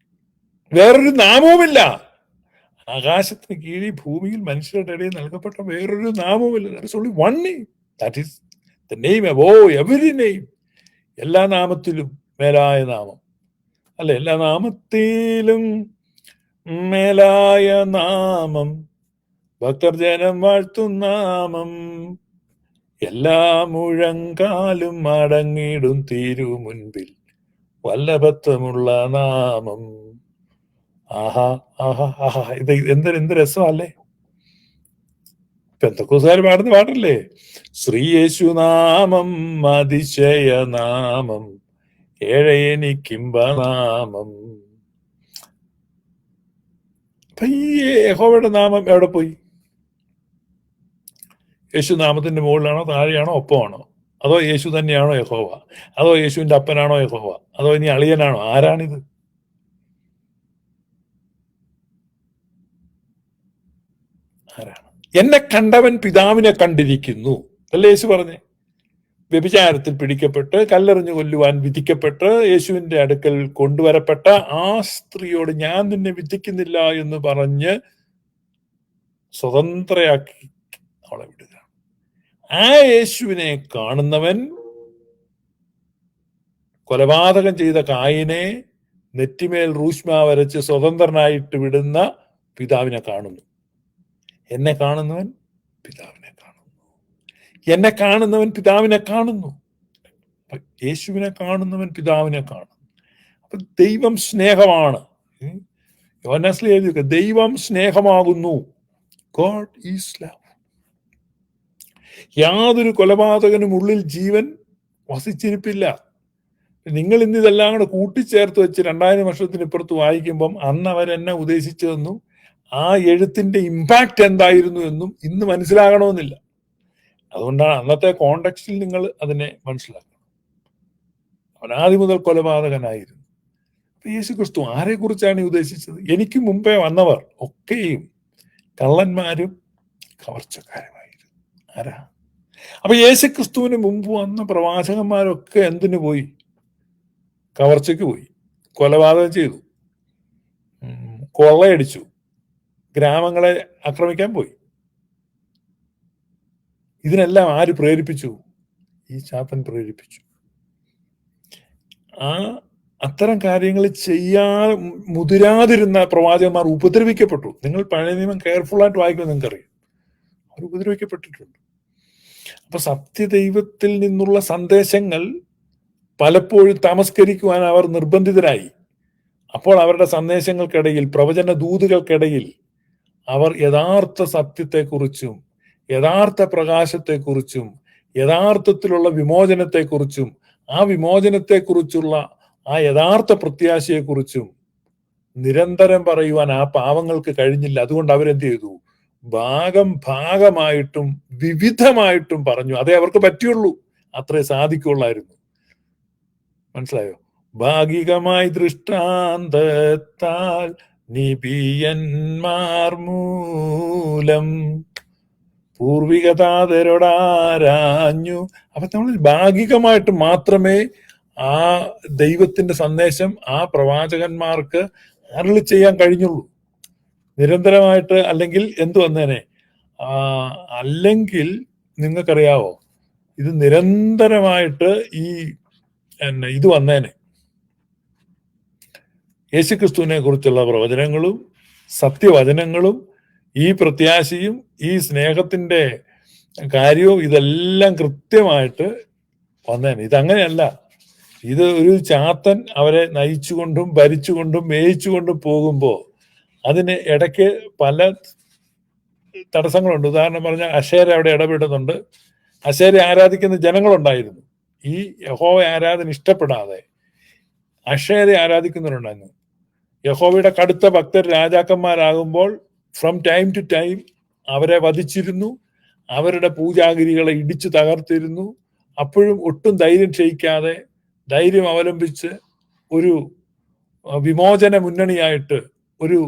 വേറൊരു നാമവുമില്ല. ആകാശത്തിന് കീഴിൽ ഭൂമിയിൽ മനുഷ്യരുടെ ഇടയിൽ നൽകപ്പെട്ട വേറൊരു നാമവുമില്ല. That's only one name. That is the name above every name. എല്ലാ നാമത്തിലും മേലായ നാമം അല്ലെ? എല്ലാ നാമത്തിലും മേലായ നാമം, ഭക്തർ ജനം വാഴ്ത്തും നാമം, എല്ലാ മുഴങ്കാലും മടങ്ങിടും തിരുമുൻപിൽ വല്ലഭത്വമുള്ള നാമം. ആഹാ ആഹാ ആഹാ, ഇത് എന്ത് രസമല്ലേ. പെന്തക്കോസ്തുകാർ പാടുന്ന പാട്ടല്ലേ, ശ്രീയേശുനാമം അതിശയനാമം ഏഴയനിക്കിംബനാമം. അപ്പൊ ഈ യഹോവയുടെ നാമം എവിടെ പോയി? യേശുനാമത്തിന്റെ മുകളിലാണോ, താഴെയാണോ, ഒപ്പമാണോ? അതോ യേശു തന്നെയാണോ യഹോവ? അതോ യേശുവിന്റെ അപ്പനാണോ യഹോവ? അതോ ഇനി അളിയനാണോ? ആരാണിത്? ആരാണ്? എന്നെ കണ്ടവൻ പിതാവിനെ കണ്ടിരിക്കുന്നു അല്ലേ യേശു പറഞ്ഞേ? വ്യഭിചാരത്തിൽ പിടിക്കപ്പെട്ട് കല്ലെറിഞ്ഞു കൊല്ലുവാൻ വിധിക്കപ്പെട്ട് യേശുവിന്റെ അടുക്കൽ കൊണ്ടുവരപ്പെട്ട ആ സ്ത്രീയോട് ഞാൻ നിന്നെ വിധിക്കുന്നില്ല എന്ന് പറഞ്ഞ് സ്വതന്ത്രയാക്കി അവളെ വിടുക. ആ യേശുവിനെ കാണുന്നവൻ കൊലപാതകം ചെയ്ത കായിനെ നെറ്റിമേൽ റൂഷ്മ വരച്ച് സ്വതന്ത്രനായിട്ട് വിടുന്ന പിതാവിനെ കാണുന്നു. എന്നെ കാണുന്നവൻ പിതാവിനെ കാണുന്നു. എന്നെ കാണുന്നവൻ പിതാവിനെ കാണുന്നു. യേശുവിനെ കാണുന്നവൻ പിതാവിനെ കാണുന്നു. അപ്പൊ ദൈവം സ്നേഹമാണ്. യോഹന്നാനിൽ എഴുതിയിരിക്കുക, ദൈവം സ്നേഹമാകുന്നു. God is love. യാതൊരു കൊലപാതകനും ഉള്ളിൽ ജീവൻ വസിച്ചിരിപ്പില്ല. നിങ്ങൾ ഇന്ന് ഇതെല്ലാം കൂടെ കൂട്ടിച്ചേർത്ത് വെച്ച് 2000 വർഷത്തിനിപ്പുറത്ത് വായിക്കുമ്പം അന്ന് അവരെന്നെ ഉദ്ദേശിച്ചതെന്നും ആ എഴുത്തിന്റെ ഇമ്പാക്റ്റ് എന്തായിരുന്നു എന്നും ഇന്ന് മനസ്സിലാകണമെന്നില്ല. അതുകൊണ്ടാണ് അന്നത്തെ കോണ്ടെക്സ്റ്റിൽ നിങ്ങൾ അതിനെ മനസ്സിലാക്കണം. അവൻ ആദ്യം മുതൽ കൊലപാതകനായിരുന്നു. അപ്പൊ യേശു ക്രിസ്തു ആരെ കുറിച്ചാണ് ഉദ്ദേശിച്ചത്? എനിക്ക് മുമ്പേ വന്നവർ ഒക്കെയും കള്ളന്മാരും കവർച്ചക്കാരുമായിരുന്നു. ആരാ? അപ്പൊ യേശു ക്രിസ്തുവിന് മുമ്പ് വന്ന പ്രവാചകന്മാരൊക്കെ എന്തിനു പോയി? കവർച്ചയ്ക്ക് പോയി, കൊലപാതകം ചെയ്തു, കൊള്ളയടിച്ചു, ഗ്രാമങ്ങളെ ആക്രമിക്കാൻ പോയി. ഇതിനെല്ലാം ആര് പ്രേരിപ്പിച്ചു? ഈ ചാത്തൻ പ്രേരിപ്പിച്ചു. അത്തരം കാര്യങ്ങൾ മുതിരാതിരുന്ന പ്രവാചകന്മാർ ഉപദ്രവിക്കപ്പെട്ടു. നിങ്ങൾ പഴയ നിയമം കെയർഫുൾ ആയിട്ട് വായിക്കുമ്പോൾ നിങ്ങൾക്കറിയാം, അവർ ഉപദ്രവിക്കപ്പെട്ടിട്ടുണ്ട്. അപ്പൊ സത്യദൈവത്തിൽ നിന്നുള്ള സന്ദേശങ്ങൾ പലപ്പോഴും തമസ്കരിക്കുവാൻ അവർ നിർബന്ധിതരായി. അപ്പോൾ അവരുടെ സന്ദേശങ്ങൾക്കിടയിൽ, പ്രവചന ദൂതുകൾക്കിടയിൽ അവർ യഥാർത്ഥ സത്യത്തെക്കുറിച്ചും യഥാർത്ഥ പ്രകാശത്തെക്കുറിച്ചും യഥാർത്ഥത്തിലുള്ള വിമോചനത്തെക്കുറിച്ചും ആ വിമോചനത്തെക്കുറിച്ചുള്ള ആ യഥാർത്ഥ പ്രത്യാശയെക്കുറിച്ചും നിരന്തരം പറയുവാൻ ആ പാവങ്ങൾക്ക് കഴിഞ്ഞില്ല. അതുകൊണ്ട് അവരെന്ത് ചെയ്തു? ഭാഗമായിട്ടും വിവിധമായിട്ടും പറഞ്ഞു. അതേ അവർക്ക് പറ്റിയുള്ളൂ, അത്രേ സാധിക്കുള്ളായിരുന്നു. മനസ്സിലായോ? ഭാഗികമായി ദൃഷ്ടാന്തത്താൽ നിബിയന്മാർ മൂലം പൂർവികതാതരോടാരാഞ്ഞു. അപ്പൊ നമ്മൾ ഭാഗികമായിട്ട് മാത്രമേ ആ ദൈവത്തിന്റെ സന്ദേശം ആ പ്രവാചകന്മാർക്ക് അരുളി ചെയ്യാൻ കഴിഞ്ഞുള്ളൂ. നിരന്തരമായിട്ട് അല്ലെങ്കിൽ എന്തു വന്നേനെ? അല്ലെങ്കിൽ നിങ്ങൾക്കറിയാവോ, ഇത് നിരന്തരമായിട്ട് ഇത് വന്നേനെ. യേശുക്രിസ്തുവിനെ കുറിച്ചുള്ള പ്രവചനങ്ങളും സത്യവചനങ്ങളും ഈ പ്രത്യാശയും ഈ സ്നേഹത്തിന്റെ കാര്യവും ഇതെല്ലാം കൃത്യമായിട്ട് വന്നേനെ. ഇതങ്ങനെയല്ല. ഇത് ഒരു ചാത്തൻ അവരെ നയിച്ചുകൊണ്ടും ഭരിച്ചുകൊണ്ടും മേയിച്ചുകൊണ്ടും പോകുമ്പോൾ അതിന് ഇടയ്ക്ക് പല തടസ്സങ്ങളുണ്ട്. ഉദാഹരണം പറഞ്ഞാൽ അശേര അവിടെ ഇടപെടുന്നുണ്ട്. അശേര ആരാധിക്കുന്ന ജനങ്ങളുണ്ടായിരുന്നു. ഈ യഹോവ ആരാധന ഇഷ്ടപ്പെടാതെ അശേരെ ആരാധിക്കുന്നവരുണ്ടായിരുന്നു. യഹോവയുടെ കടുത്ത ഭക്തർ രാജാക്കന്മാരാകുമ്പോൾ ഫ്രം ടൈം ടു ടൈം അവരെ വധിച്ചിരുന്നു, അവരുടെ പൂജാഗിരികളെ ഇടിച്ചു തകർത്തിരുന്നു. അപ്പോഴും ഒട്ടും ധൈര്യം ക്ഷയിക്കാതെ ധൈര്യം അവലംബിച്ച് ഒരു വിമോചന മുന്നണിയായിട്ട്, ഒരു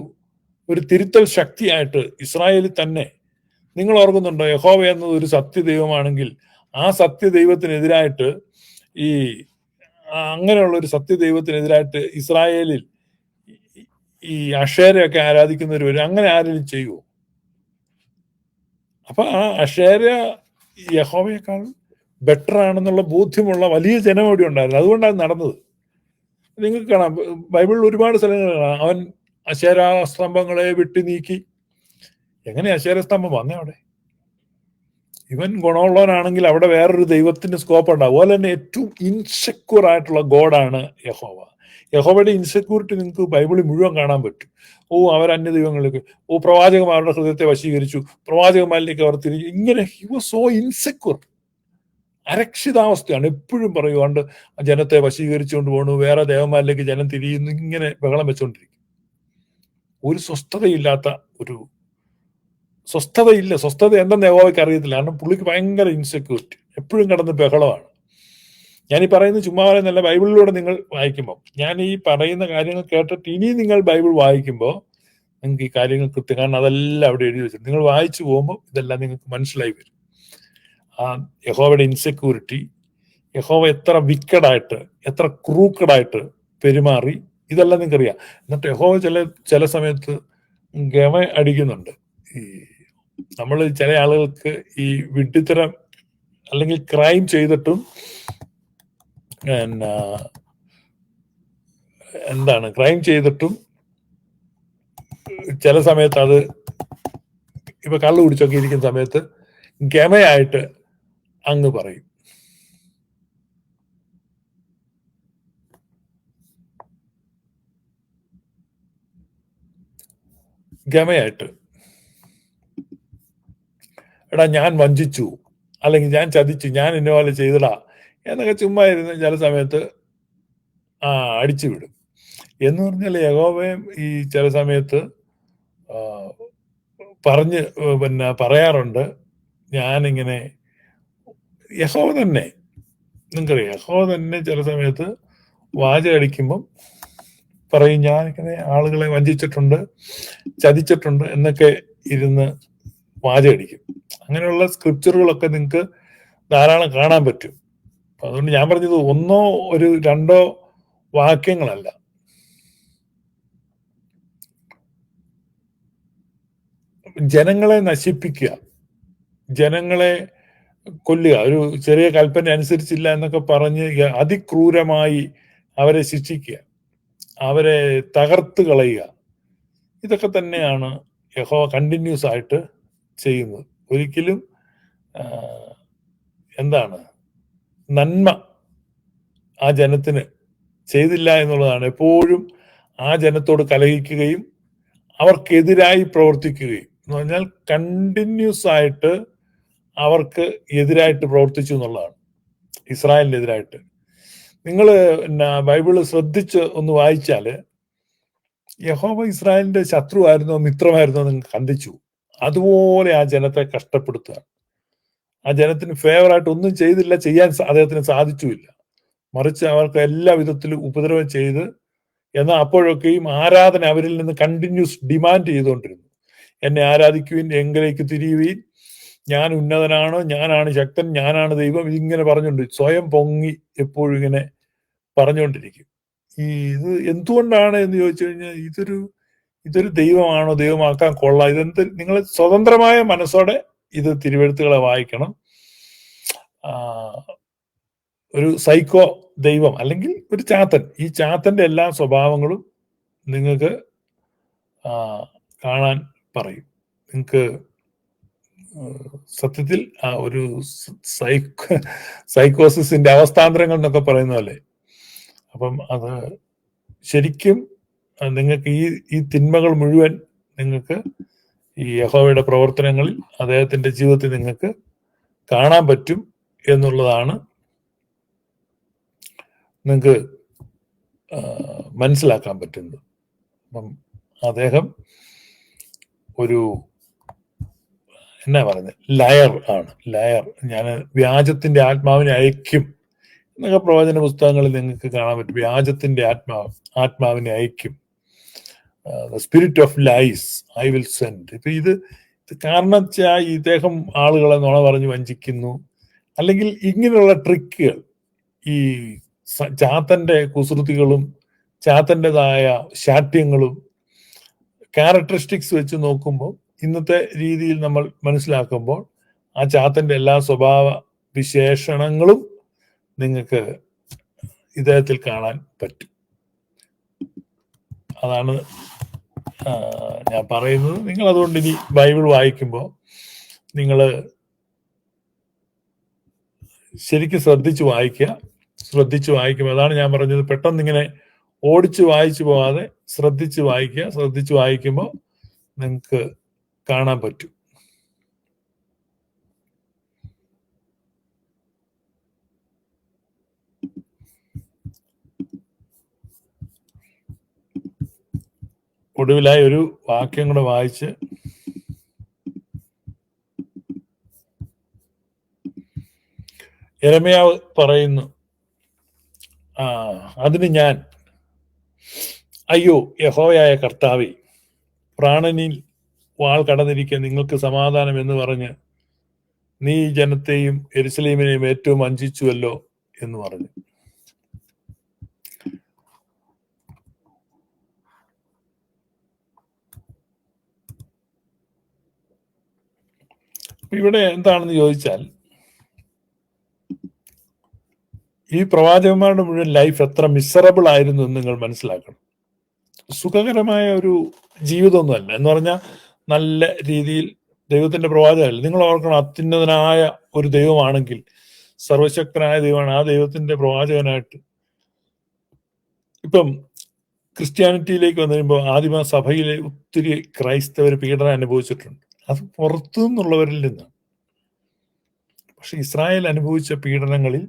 തിരുത്തൽ ശക്തിയായിട്ട് ഇസ്രായേലിൽ തന്നെ. നിങ്ങൾ ഓർക്കുന്നുണ്ടോ, യഹോവ എന്നത് ഒരു സത്യദൈവമാണെങ്കിൽ ആ സത്യദൈവത്തിനെതിരായിട്ട് അങ്ങനെയുള്ള ഒരു സത്യദൈവത്തിനെതിരായിട്ട് ഇസ്രായേലിൽ ഈ അഷേരയൊക്കെ ആരാധിക്കുന്നവർ വരും. അങ്ങനെ ആരെങ്കിലും ചെയ്യുമോ? അപ്പൊ ആ അഷേര യഹോവയേക്കാൾ ബെറ്റർ ആണെന്നുള്ള ബോധ്യമുള്ള വലിയ ജനം അവിടെ ഉണ്ടായിരുന്നു. അതുകൊണ്ടാണ് നടന്നത്. നിങ്ങൾക്ക് കാണാം, ബൈബിളിൽ ഒരുപാട് സ്ഥലങ്ങൾ കാണാം. അവൻ അശേരാസ്തംഭങ്ങളെ വെട്ടി നീക്കി. എങ്ങനെ അശേരസ്തംഭം വന്നേ അവിടെ? ഇവൻ ഗുണമുള്ളവനാണെങ്കിൽ അവിടെ വേറൊരു ദൈവത്തിന്റെ സ്കോപ്പ് ഉണ്ട്. അതുപോലെ തന്നെ ഏറ്റവും ഇൻസെക്യൂർ ആയിട്ടുള്ള ഗോഡാണ് യഹോവ. യഹോവയുടെ ഇൻസെക്യൂരിറ്റി നിങ്ങൾക്ക് ബൈബിളിൽ മുഴുവൻ കാണാൻ പറ്റും. അവർ അന്യ ദൈവങ്ങളിലേക്ക്, പ്രവാചകന്മാരുടെ ഹൃദയത്തെ വശീകരിച്ചു, പ്രവാചകന്മാരിലേക്ക് അവർ തിരിഞ്ഞു, ഇങ്ങനെ ഹി വാസ് സോ ഇൻസെക്യൂർ. അരക്ഷിതാവസ്ഥയാണ്. എപ്പോഴും പറയുവാണ്ട് ജനത്തെ വശീകരിച്ചുകൊണ്ട് പോകണു, വേറെ ദേവന്മാരിലേക്ക് ജനം തിരിയുന്നു, ഇങ്ങനെ ബഹളം വെച്ചുകൊണ്ടിരിക്കും. ഒരു സ്വസ്ഥതയില്ലാത്ത ഒരു സ്വസ്ഥത എന്തെന്ന് യഹോവയ്ക്ക് അറിയത്തില്ല. കാരണം പുള്ളിക്ക് ഭയങ്കര ഇൻസെക്യൂരിറ്റി, എപ്പോഴും കിടന്ന് ബഹളമാണ്. ഞാൻ ഈ പറയുന്നത് ചുമ്മാ പറയുന്നല്ല. ബൈബിളിലൂടെ നിങ്ങൾ വായിക്കുമ്പോൾ, ഞാൻ ഈ പറയുന്ന കാര്യങ്ങൾ കേട്ടിട്ട് ഇനി നിങ്ങൾ ബൈബിൾ വായിക്കുമ്പോൾ നിങ്ങൾക്ക് ഈ കാര്യങ്ങൾ കൃത്യം, കാരണം അതെല്ലാം അവിടെ എഴുതി വെച്ചിട്ട് നിങ്ങൾ വായിച്ചു പോകുമ്പോൾ ഇതെല്ലാം നിങ്ങൾക്ക് മനസ്സിലായി വരും. ആ യഹോവയുടെ ഇൻസെക്യൂരിറ്റി, യഹോവ എത്ര വിക്കഡായിട്ട്, എത്ര ക്രൂക്കഡായിട്ട് പെരുമാറി, ഇതെല്ലാം നിങ്ങൾക്കറിയാം. എന്നിട്ട് യഹോവ ചില സമയത്ത് ഗമ അടിക്കുന്നുണ്ട്. ഈ നമ്മൾ ചില ആളുകൾക്ക് ഈ വിഡ്ഢിത്തരം അല്ലെങ്കിൽ ക്രൈം ചെയ്തിട്ടും ക്രൈം ചെയ്തിട്ടും ചില സമയത്ത് അത് ഇപ്പൊ കള്ളു കുടിച്ചൊക്കെ ഇരിക്കുന്ന സമയത്ത് ഗമയായിട്ട് അങ്ങ് പറയും. ഗമയായിട്ട്, എടാ ഞാൻ വഞ്ചിച്ചു, അല്ലെങ്കിൽ ഞാൻ ചതിച്ചു, ഞാൻ ഇന്ന പോലെ ചെയ്തടാ എന്നൊക്കെ ചുമ്മാ ഇരുന്ന് ചില സമയത്ത് അടിച്ചു വിടും. എന്ന് പറഞ്ഞാൽ യഹോവയും ഈ ചില സമയത്ത് പറയാറുണ്ട്, ഞാനിങ്ങനെ യഹോവ തന്നെ, നിങ്ങൾക്കറിയാം, യഹോവ തന്നെ ചില സമയത്ത് വാചകടിക്കുമ്പം പറയും, ഞാനിങ്ങനെ ആളുകളെ വഞ്ചിച്ചിട്ടുണ്ട്, ചതിച്ചിട്ടുണ്ട് എന്നൊക്കെ ഇരുന്ന് വാചകടിക്കും. അങ്ങനെയുള്ള സ്ക്രിപ്ചറുകളൊക്കെ നിങ്ങൾക്ക് ധാരാളം കാണാൻ പറ്റും. അതുകൊണ്ട് ഞാൻ പറഞ്ഞത് ഒന്നോ രണ്ടോ വാക്യങ്ങളല്ല. ജനങ്ങളെ നശിപ്പിക്കുക, ജനങ്ങളെ കൊല്ലുക, ഒരു ചെറിയ കൽപ്പന അനുസരിച്ചില്ല എന്നൊക്കെ പറഞ്ഞ് അതിക്രൂരമായി അവരെ ശിക്ഷിക്കുക, അവരെ തകർത്ത് കളയുക, ഇതൊക്കെ തന്നെയാണ് യഹോവ കണ്ടിന്യൂസ് ആയിട്ട് ചെയ്യുന്നത്. ഒരിക്കലും നന്മ ആ ജനത്തിന് ചെയ്തില്ല എന്നുള്ളതാണ്. എപ്പോഴും ആ ജനത്തോട് കലഹിക്കുകയും അവർക്കെതിരായി പ്രവർത്തിക്കുകയും എന്ന് പറഞ്ഞാൽ കണ്ടിന്യൂസ് ആയിട്ട് അവർക്ക് എതിരായിട്ട് പ്രവർത്തിച്ചു എന്നുള്ളതാണ്, ഇസ്രായേലിനെതിരായിട്ട്. നിങ്ങൾ ബൈബിള് ശ്രദ്ധിച്ച് ഒന്ന് വായിച്ചാൽ യഹോവ ഇസ്രായേലിന്റെ ശത്രുവായിരുന്നോ മിത്രമായിരുന്നോ നിങ്ങൾ കണ്ടിച്ചു. അതുപോലെ ആ ജനത്തെ കഷ്ടപ്പെടുത്തുക. ആ ജനത്തിന് ഫേവറായിട്ട് ഒന്നും ചെയ്യാൻ അദ്ദേഹത്തിന് സാധിച്ചുമില്ല. മറിച്ച് അവർക്ക് എല്ലാ വിധത്തിലും ഉപദ്രവം ചെയ്ത്, എന്നാൽ അപ്പോഴൊക്കെയും ആരാധന അവരിൽ നിന്ന് കണ്ടിന്യൂസ് ഡിമാൻഡ് ചെയ്തുകൊണ്ടിരുന്നു. എന്നെ ആരാധിക്കുവിൻ, എങ്കിലേക്ക് തിരിയുവീൻ, ഞാൻ ഉന്നതനാണ്, ഞാനാണ് ശക്തൻ, ഞാനാണ് ദൈവം, ഇതിങ്ങനെ പറഞ്ഞുകൊണ്ട് സ്വയം പൊങ്ങി എപ്പോഴും ഇങ്ങനെ പറഞ്ഞുകൊണ്ടിരിക്കും. ഇത് എന്തുകൊണ്ടാണ് എന്ന് ചോദിച്ചു കഴിഞ്ഞാൽ, ഇതൊരു ദൈവമാണോ, ദൈവമാക്കാൻ കൊള്ളാം, ഇതെന്ത്? നിങ്ങൾ സ്വതന്ത്രമായ മനസ്സോടെ ഇത് തിരുവെഴുത്തുകളെ വായിക്കണം. ഒരു സൈക്കോ ദൈവം അല്ലെങ്കിൽ ഒരു ചാത്തൻ, ഈ ചാത്തന്റെ എല്ലാ സ്വഭാവങ്ങളും നിങ്ങൾക്ക് കാണാൻ പറയും. നിങ്ങൾക്ക് സത്യത്തിൽ ഒരു സൈക്കോസിന്റെ അവസ്ഥാന്തരങ്ങൾ എന്നൊക്കെ പറയുന്ന പോലെ. അപ്പം അത് ശരിക്കും നിങ്ങൾക്ക് ഈ തിന്മകൾ മുഴുവൻ നിങ്ങൾക്ക് ഈ യഹോവയുടെ പ്രവർത്തനങ്ങളിൽ, അദ്ദേഹത്തിന്റെ ജീവിതത്തിൽ നിങ്ങൾക്ക് കാണാൻ പറ്റും എന്നുള്ളതാണ് നിങ്ങൾക്ക് മനസ്സിലാക്കാൻ പറ്റുന്നത്. അപ്പം അദ്ദേഹം ഒരു ലയർ ആണ്. ഞാൻ വ്യാജത്തിന്റെ ആത്മാവിനെ അയക്കും എന്നൊക്കെ പ്രവചന പുസ്തകങ്ങളിൽ നിങ്ങൾക്ക് കാണാൻ പറ്റും. വ്യാജത്തിന്റെ ആത്മാവിനെ അയക്കും, spirit of lies I will send. ഇപ്പൊ ഇത് കാരണം വെച്ചാൽ ഇദ്ദേഹം ആളുകളെ നുണ പറഞ്ഞ് വഞ്ചിക്കുന്നു, അല്ലെങ്കിൽ ഇങ്ങനെയുള്ള ട്രിക്കുകൾ, ഈ ചാത്തന്റെ കുസൃതികളും ചാത്തൻ്റെതായ ശാഠ്യങ്ങളും ക്യാരക്ടറിസ്റ്റിക്സ് വെച്ച് നോക്കുമ്പോൾ, ഇന്നത്തെ രീതിയിൽ നമ്മൾ മനസ്സിലാക്കുമ്പോൾ ആ ചാത്തന്റെ എല്ലാ സ്വഭാവ വിശേഷണങ്ങളും നിങ്ങൾക്ക് ഇദ്ദേഹത്തിൽ കാണാൻ പറ്റും. അതാണ് ഞാൻ പറയുന്നത്. നിങ്ങൾ അതുകൊണ്ട് ഇനി ബൈബിൾ വായിക്കുമ്പോൾ നിങ്ങൾ ശരിക്കും ശ്രദ്ധിച്ചു വായിക്കും. അതാണ് ഞാൻ പറഞ്ഞത്, പെട്ടെന്ന് ഇങ്ങനെ ഓടിച്ച് വായിച്ചു പോകാതെ ശ്രദ്ധിച്ച് വായിക്കുമ്പോൾ നിങ്ങൾക്ക് കാണാൻ പറ്റും. ഒടുവിലായി ഒരു വാക്യം കൂടെ വായിച്ച് യെരമ്യാവ് പറയുന്നു, അതിന് ഞാൻ, അയ്യോ യഹോവയായ കർത്താവേ, പ്രാണനിൽ വാൾ കടന്നിരിക്കുക നിങ്ങൾക്ക് സമാധാനം എന്ന് പറഞ്ഞ് നീ ജനത്തെയും യെരൂശലേമിനെയും ഏറ്റവും വഞ്ചിച്ചുവല്ലോ എന്ന് പറഞ്ഞു. ഇവിടെ എന്താണെന്ന് ചോദിച്ചാൽ, ഈ പ്രവാചകന്മാരുടെ മുഴുവൻ ലൈഫ് എത്ര മിസറബിൾ ആയിരുന്നു എന്ന് നിങ്ങൾ മനസ്സിലാക്കണം. സുഖകരമായ ഒരു ജീവിതമൊന്നുമല്ല. എന്ന് പറഞ്ഞാൽ നല്ല രീതിയിൽ ദൈവത്തിന്റെ പ്രവാചകമല്ല. നിങ്ങൾ ഓർക്കണം, അത്യുന്നതനായ ഒരു ദൈവമാണെങ്കിൽ, സർവശക്തനായ ദൈവമാണ്, ആ ദൈവത്തിന്റെ പ്രവാചകനായിട്ട് ഇപ്പം ക്രിസ്ത്യാനിറ്റിയിലേക്ക് വന്നു കഴിയുമ്പോൾ ആദിമ സഭയിലെ ഒത്തിരി ക്രൈസ്തവർ പീഡനം അനുഭവിച്ചിട്ടുണ്ട്. അത് പുറത്തു നിന്നുള്ളവരിൽ നിന്നാണ്. പക്ഷെ ഇസ്രായേൽ അനുഭവിച്ച പീഡനങ്ങളിൽ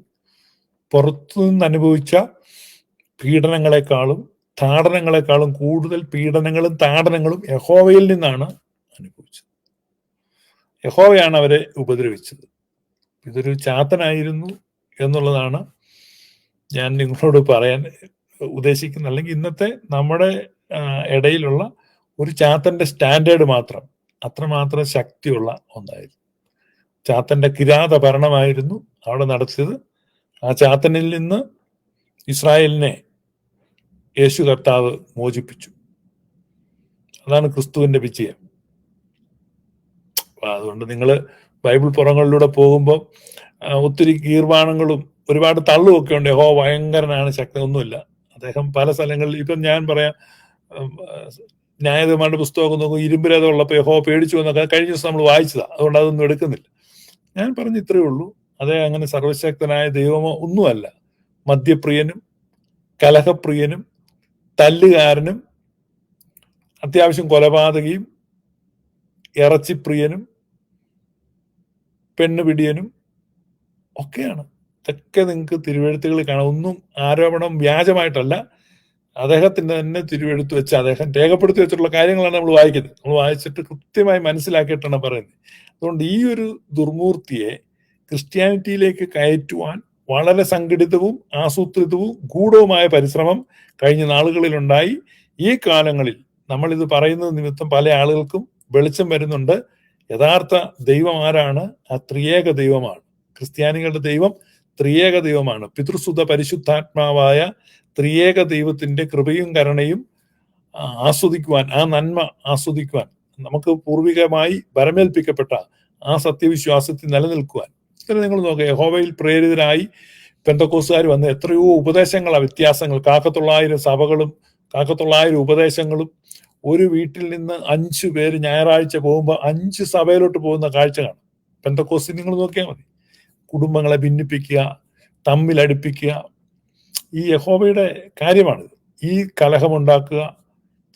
പുറത്തുനിന്ന് അനുഭവിച്ച പീഡനങ്ങളെക്കാളും താടനങ്ങളെക്കാളും കൂടുതൽ പീഡനങ്ങളും താടനങ്ങളും യഹോവയിൽ നിന്നാണ് അനുഭവിച്ചത്. യഹോവയാണ് അവരെ ഉപദ്രവിച്ചത്. ഇതൊരു ചാത്തനായിരുന്നു എന്നുള്ളതാണ് ഞാൻ നിങ്ങളോട് പറയാൻ ഉദ്ദേശിക്കുന്നത്. അല്ലെങ്കിൽ ഇന്നത്തെ നമ്മുടെ ഇടയിലുള്ള ഒരു ചാത്തന്റെ സ്റ്റാൻഡേർഡ് മാത്രം, അത്രമാത്രം ശക്തിയുള്ള ഒന്നായിരുന്നു. ചാത്തന്റെ കിരാത ഭരണമായിരുന്നു അവിടെ നടത്തിയത്. ആ ചാത്തനിൽ നിന്ന് ഇസ്രായേലിനെ യേശു കർത്താവ് മോചിപ്പിച്ചു. അതാണ് ക്രിസ്തുവിന്റെ വിജയം. അതുകൊണ്ട് നിങ്ങൾ ബൈബിൾ പുറങ്ങളിലൂടെ പോകുമ്പോൾ ഒത്തിരി ഗീർവാണങ്ങളും ഒരുപാട് തള്ളുമൊക്കെ ഉണ്ട്. യഹോവ ഭയങ്കരനാണ്, ശക്തി ഒന്നുമില്ല. അദ്ദേഹം പല സ്ഥലങ്ങളിൽ, ഇപ്പം ഞാൻ പറയാം, ന്യായാധിപന്മാരുടെ പുസ്തകമൊക്കെ നോക്കും, ഇരുമ്പുരഥം ഉള്ളപ്പോൾ യഹോവ പേടിച്ചു എന്നൊക്കെ കഴിഞ്ഞ ദിവസം നമ്മൾ വായിച്ചതാണ്. അതുകൊണ്ട് അതൊന്നും എടുക്കുന്നില്ല. ഞാൻ പറഞ്ഞ ഇത്രയേ ഉള്ളൂ. അതേ അങ്ങനെ സർവശക്തനായ ദൈവമോ ഒന്നുമല്ല. മദ്യപ്രിയനും കലഹപ്രിയനും തല്ലുകാരനും അത്യാവശ്യം കൊലപാതകിയും ഇറച്ചിപ്രിയനും പെണ്ണുപിടിയനും ഒക്കെയാണ്. ഇതൊക്കെ നിങ്ങൾക്ക് തിരുവെഴുത്തുകളിൽ കാണാം. ഒന്നും ആരോപണം വ്യാജമായിട്ടല്ല, അദ്ദേഹത്തിന്റെ തന്നെ തിരുവെഴുത്ത് വെച്ച് അദ്ദേഹം രേഖപ്പെടുത്തി വെച്ചിട്ടുള്ള കാര്യങ്ങളാണ് നമ്മൾ വായിക്കുന്നത്. നമ്മൾ വായിച്ചിട്ട് കൃത്യമായി മനസ്സിലാക്കിയിട്ടാണ് പറയുന്നത്. അതുകൊണ്ട് ഈ ഒരു ദുർമൂർത്തിയെ ക്രിസ്ത്യാനിറ്റിയിലേക്ക് കയറ്റുവാൻ വളരെ സംഘടിതവും ആസൂത്രിതവും ഗൂഢവുമായ പരിശ്രമം കഴിഞ്ഞ നാളുകളിലുണ്ടായി. ഈ കാലങ്ങളിൽ നമ്മളിത് പറയുന്നത് നിമിത്തം പല ആളുകൾക്കും വെളിച്ചം വരുന്നുണ്ട്. യഥാർത്ഥ ദൈവം ആരാണ്? ആ ത്രിയേക ദൈവമാണ്. ക്രിസ്ത്യാനികളുടെ ദൈവം ത്രിയേക ദൈവമാണ്. പിതൃസുത പരിശുദ്ധാത്മാവായ ത്രിയേക ദൈവത്തിന്റെ കൃപയും കരുണയും ആസ്വദിക്കുവാൻ, ആ നന്മ ആസ്വദിക്കുവാൻ, നമുക്ക് പൂർവികമായി വരമേൽപ്പിക്കപ്പെട്ട ആ സത്യവിശ്വാസത്തിൽ നിലനിൽക്കുവാൻ. ഇത്ര നിങ്ങൾ നോക്കുക, യഹോവയിൽ പ്രേരിതരായി പെന്തക്കോസ്തുകാർ വന്ന് എത്രയോ ഉപദേശങ്ങളാണ്, വ്യത്യാസങ്ങൾ, 1,000 സഭകളും 1,000 ഉപദേശങ്ങളും. ഒരു വീട്ടിൽ നിന്ന് 5 പേര് ഞായറാഴ്ച പോകുമ്പോൾ 5 സഭയിലോട്ട് പോകുന്ന കാഴ്ച കാണും. പെന്തക്കോസ്തിൽ നിങ്ങൾ നോക്കിയാൽ മതി. കുടുംബങ്ങളെ ഭിന്നിപ്പിക്കുക, തമ്മിലടിപ്പിക്കുക, ഈ യഹോവയുടെ കാര്യമാണിത്. ഈ കലഹമുണ്ടാക്കുക,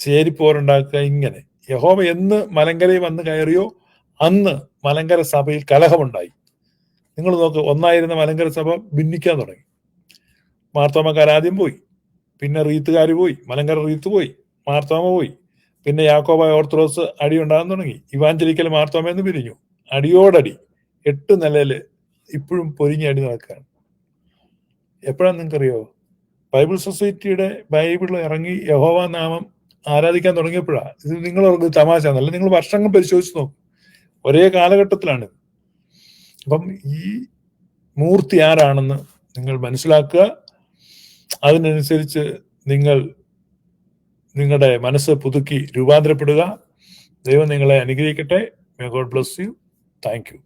ചേരിപ്പോരുണ്ടാക്കുക. ഇങ്ങനെ യഹോവ എന്ന് മലങ്കരയിൽ വന്ന് കയറിയോ അന്ന് മലങ്കര സഭയിൽ കലഹമുണ്ടായി. നിങ്ങൾ നോക്ക്, ഒന്നായിരുന്ന മലങ്കര സഭ ഭിന്നിക്കാൻ തുടങ്ങി. മാർത്തോമക്കാർ ആദ്യം പോയി, പിന്നെ റീത്തുകാർ പോയി, മലങ്കര റീത്ത് പോയി, മാർത്തോമ പോയി, പിന്നെ യാക്കോബായ ഓർത്തഡോക്സ് അടി ഉണ്ടാകാൻ തുടങ്ങി. ഇവാഞ്ചലിക്കൽ മാർത്തോമയെന്ന് പിരിഞ്ഞു. അടിയോടടി 8 നിലയിൽ ഇപ്പോഴും പൊരിഞ്ഞ അടി നടക്കുകയാണ്. എപ്പോഴാണ് നിങ്ങൾക്കറിയോ? ബൈബിൾ സൊസൈറ്റിയുടെ ബൈബിൾ ഇറങ്ങി യഹോവ നാമം ആരാധിക്കാൻ തുടങ്ങിയപ്പോഴാണ്. ഇത് നിങ്ങൾ തമാശ എന്നല്ല, നിങ്ങൾ വർഷങ്ങൾ പരിശോധിച്ച് നോക്കും, ഒരേ കാലഘട്ടത്തിലാണ്. അപ്പം ഈ മൂർത്തി ആരാണെന്ന് നിങ്ങൾ മനസ്സിലാക്കുക. അതിനനുസരിച്ച് നിങ്ങൾ നിങ്ങളുടെ മനസ്സ് പുതുക്കി രൂപാന്തരപ്പെടുക. ദൈവം നിങ്ങളെ അനുഗ്രഹിക്കട്ടെ. May God bless you. Thank you.